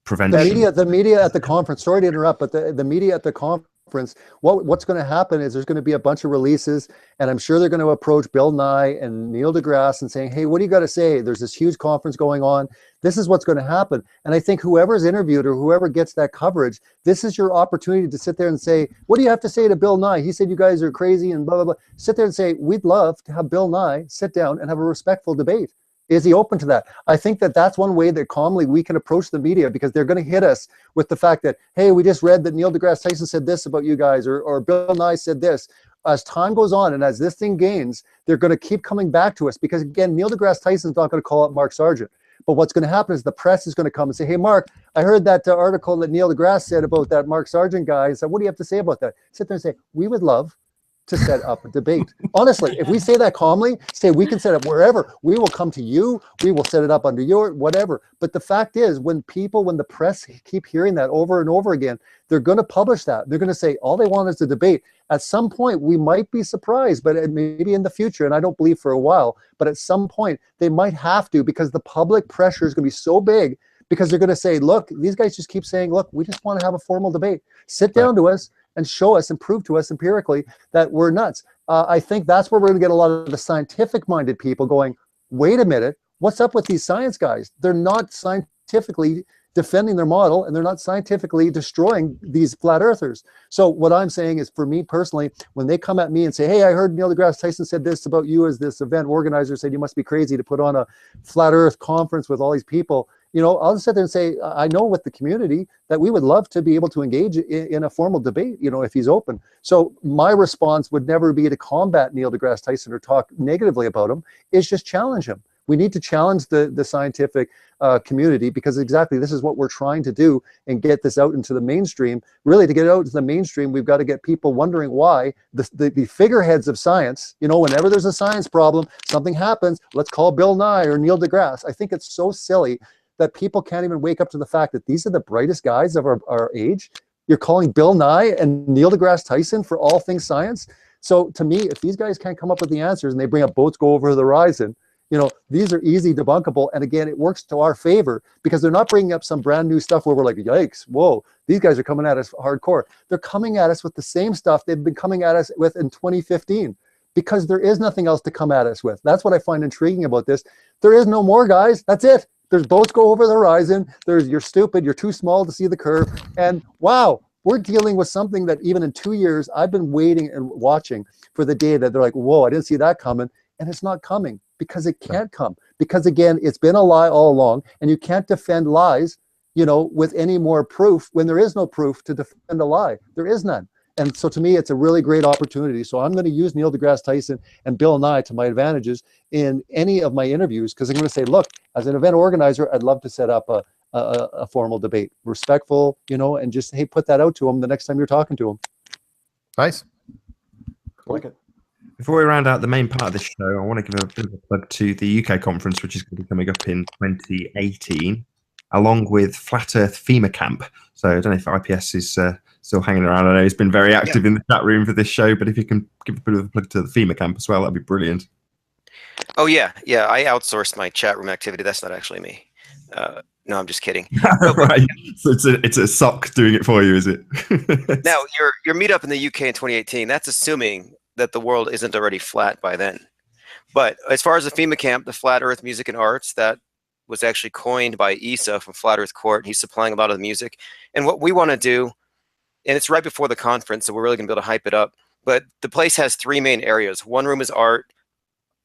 prevention. The media at the conference, sorry to interrupt, but the media at the conference, what's going to happen is there's going to be a bunch of releases, and I'm sure they're going to approach Bill Nye and Neil deGrasse and saying, hey, what do you got to say? There's this huge conference going on. This is what's going to happen. And I think whoever's interviewed or whoever gets that coverage, this is your opportunity to sit there and say, what do you have to say to Bill Nye? He said you guys are crazy and blah, blah, blah. Sit there and say, we'd love to have Bill Nye sit down and have a respectful debate. Is he open to that? I think that's one way that calmly we can approach the media, because they're going to hit us with the fact that, hey, we just read that Neil deGrasse Tyson said this about you guys, or Bill Nye said this. As time goes on and as this thing gains, they're going to keep coming back to us, because, again, Neil deGrasse Tyson's not going to call up Mark Sargent. But what's going to happen is the press is going to come and say, hey, Mark, I heard that article that Neil deGrasse said about that Mark Sargent guy. So what do you have to say about that? Sit there and say, we would love to set up a debate. Honestly, if we say that calmly, say we can set up wherever, we will come to you, we will set it up under your whatever. But the fact is, when the press keep hearing that over and over again, they're going to publish that. They're going to say all they want is a debate. At some point, we might be surprised, but maybe in the future, and I don't believe for a while, but at some point they might have to, because the public pressure is going to be so big, because they're going to say, look, these guys just keep saying, look, we just want to have a formal debate. Sit down to us and show us and prove to us empirically that we're nuts. I think that's where we're going to get a lot of the scientific-minded people going, wait a minute, what's up with these science guys? They're not scientifically defending their model, and they're not scientifically destroying these flat earthers. So what I'm saying is, for me personally, when they come at me and say, hey, I heard Neil deGrasse Tyson said this about you as this event organizer, said you must be crazy to put on a flat earth conference with all these people, I'll just sit there and say, I know with the community that we would love to be able to engage in a formal debate, if he's open. So my response would never be to combat Neil deGrasse Tyson or talk negatively about him. It's just challenge him. We need to challenge the scientific community, because exactly this is what we're trying to do, and get this out into the mainstream. Really, to get it out into the mainstream, we've got to get people wondering why the figureheads of science, whenever there's a science problem, something happens, let's call Bill Nye or Neil deGrasse. I think it's so silly that people can't even wake up to the fact that these are the brightest guys of our age. You're calling Bill Nye and Neil deGrasse Tyson for all things science. So to me, if these guys can't come up with the answers and they bring up boats go over the horizon, these are easy debunkable. And again, it works to our favor, because they're not bringing up some brand new stuff where we're like, yikes, whoa, these guys are coming at us hardcore. They're coming at us with the same stuff they've been coming at us with in 2015, because there is nothing else to come at us with. That's what I find intriguing about this. There is no more, guys. That's it. There's boats go over the horizon. You're stupid. You're too small to see the curve. And wow, we're dealing with something that even in 2 years, I've been waiting and watching for the day that they're like, whoa, I didn't see that coming. And it's not coming because it can't come. Because again, it's been a lie all along, and you can't defend lies, you know, with any more proof when there is no proof to defend a lie. There is none. And so to me, it's a really great opportunity. So I'm going to use Neil deGrasse Tyson and Bill Nye to my advantages in any of my interviews, because I'm going to say, look, as an event organizer, I'd love to set up a formal debate, respectful, you know, and just, hey, put that out to them the next time you're talking to them. Nice. Cool. Like it. Before we round out the main part of this show, I want to give a bit of a plug to the UK conference, which is going to be coming up in 2018, along with Flat Earth FEMA Camp. So I don't know if IPS is still hanging around. I know he's been very active in the chat room for this show, but if you can give a bit of a plug to the FEMA Camp as well, that'd be brilliant. Oh yeah, I outsourced my chat room activity. That's not actually me. No, I'm just kidding. Right. So it's a sock doing it for you, is it? Now, your meetup in the UK in 2018, that's assuming that the world isn't already flat by then. But as far as the FEMA Camp, the Flat Earth Music and Arts, that was actually coined by Issa from Flat Earth Court. He's supplying a lot of the music. And what we want to do, and it's right before the conference, so we're really going to be able to hype it up, but the place has 3 main areas. One room is art,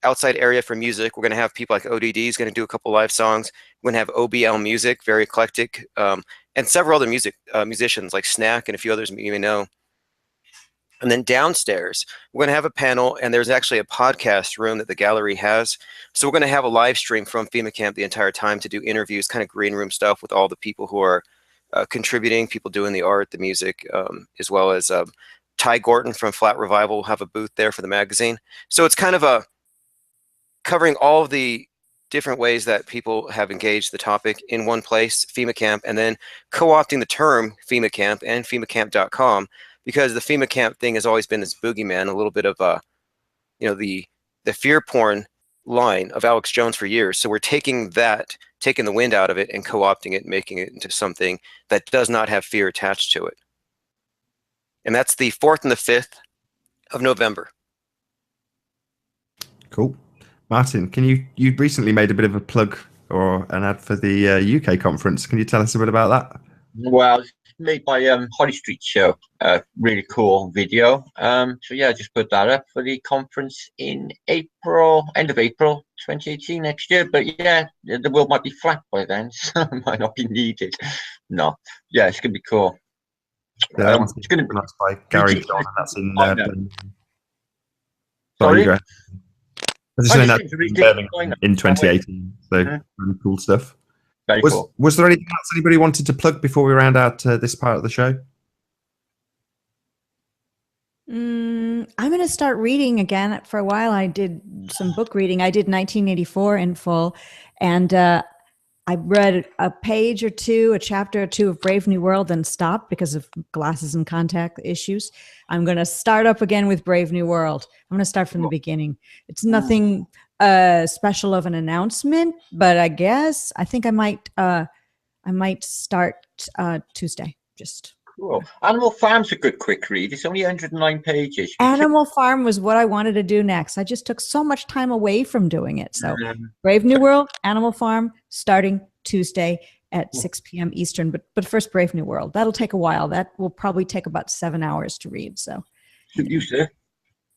outside area for music. We're going to have people like ODD is going to do a couple live songs. We're going to have OBL music, very eclectic, and several other musicians like Snack and a few others you may know. And then downstairs, we're going to have a panel, and there's actually a podcast room that the gallery has. So we're going to have a live stream from FEMA Camp the entire time to do interviews, kind of green room stuff with all the people who are contributing, people doing the art, the music, as well as Ty Gorton from Flat Revival will have a booth there for the magazine. So it's kind of a covering all of the different ways that people have engaged the topic in one place, FEMA Camp, and then co-opting the term FEMA Camp and FEMACamp.com, because the FEMA Camp thing has always been this boogeyman, a little bit of the fear porn line of Alex Jones for years. So we're taking the wind out of it and co-opting it, making it into something that does not have fear attached to it. And that's the 4th and the 5th of November. Cool. Martin, you recently made a bit of a plug or an ad for the UK conference. Can you tell us a bit about that? Well, it's made by Holly Street Show. Really cool video. So yeah, I just put that up for the conference in April, end of April 2018 next year. But yeah, the world might be flat by then, so it might not be needed. No, yeah, it's gonna be cool. It's gonna be nice by Gary John, and that's in Sorry? Go ahead. I was just saying that in 2018. So really cool stuff. Very cool. Was there anything else anybody wanted to plug before we round out this part of the show? I'm going to start reading again. For a while, I did some book reading. I did 1984 in full, and I read a page or two, a chapter or two of Brave New World, then stopped because of glasses and contact issues. I'm going to start up again with Brave New World. I'm going to start from the beginning. It's nothing special of an announcement, but I think I might start Tuesday. Just cool. Animal Farm's a good quick read. It's only 109 pages. Animal Farm was what I wanted to do next. I just took so much time away from doing it. So Brave New World, Animal Farm, starting Tuesday at 6 p.m. Eastern. But first Brave New World. That'll take a while. That will probably take about 7 hours to read. So you sir.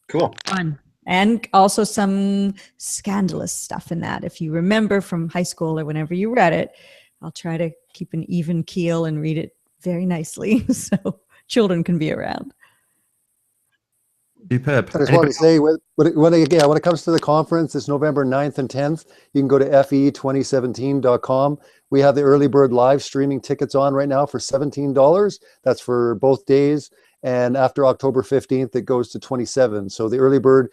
Cool. Fun. And also some scandalous stuff in that. If you remember from high school or whenever you read it, I'll try to keep an even keel and read it very nicely so children can be around. Superb. I just wanted to say, when it comes to the conference, it's November 9th and 10th. You can go to fe2017.com. We have the early bird live streaming tickets on right now for $17. That's for both days. And after October 15th, it goes to $27. So the early bird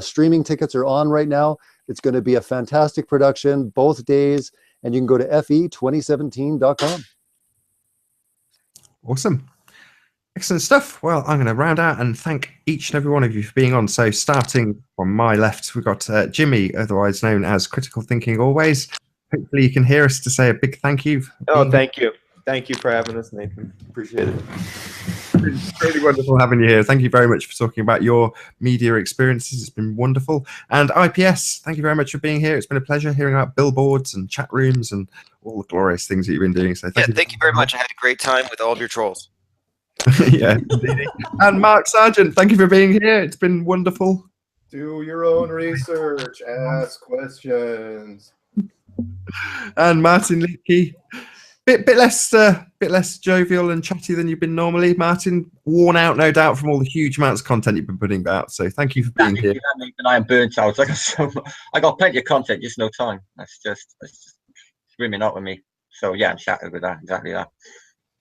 streaming tickets are on right now. It's going to be a fantastic production both days. And you can go to fe2017.com. Awesome. Excellent stuff. Well, I'm going to round out and thank each and every one of you for being on. So starting from my left, we've got Jimmy, otherwise known as Critical Thinking Always. Hopefully you can hear us to say a big thank you. Oh, thank you. Thank you for having us, Nathan. Appreciate it. It's really wonderful having you here. Thank you very much for talking about your media experiences. It's been wonderful. And IPS, thank you very much for being here. It's been a pleasure hearing about billboards and chat rooms and all the glorious things that you've been doing. So thank you very much. I had a great time with all of your trolls. Yeah, indeed. And Mark Sargent, thank you for being here. It's been wonderful. Do your own research. Ask questions. And Martin Leakey, bit less jovial and chatty than you've been normally. Martin, worn out, no doubt, from all the huge amounts of content you've been putting out. So thank you for being here. And I am burnt out. I got plenty of content, just no time. That's just swimming up with me. So yeah, I'm shattered with that. Exactly that.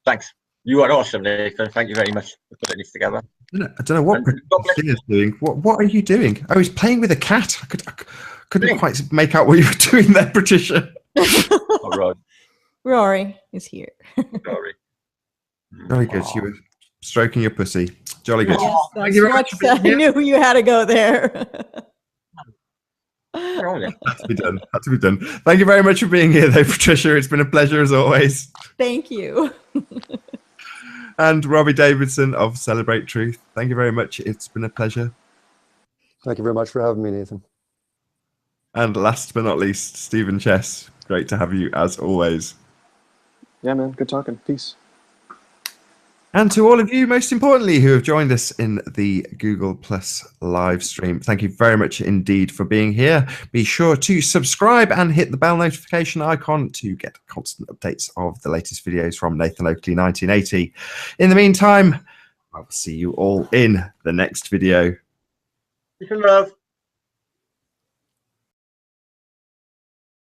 Thanks. You are awesome, Nathan. Thank you very much for putting this together. I don't know what Steer's doing. What are you doing? Oh, he's playing with a cat. I couldn't quite make out what you were doing there, Patricia. All right. Rory is here. Sorry. Jolly good. You were stroking your pussy. Jolly good. Yes, Thank you very much for being here. I knew you had to go there. Had to be done. Had to be done. Thank you very much for being here, though, Patricia. It's been a pleasure as always. Thank you. And Robbie Davidson of Celebrate Truth. Thank you very much. It's been a pleasure. Thank you very much for having me, Nathan. And last but not least, Stephen Chess. Great to have you as always. Yeah, man. Good talking. Peace. And to all of you, most importantly, who have joined us in the Google Plus live stream, thank you very much indeed for being here. Be sure to subscribe and hit the bell notification icon to get constant updates of the latest videos from Nathan Oakley 1980. In the meantime, I will see you all in the next video. Peace and love.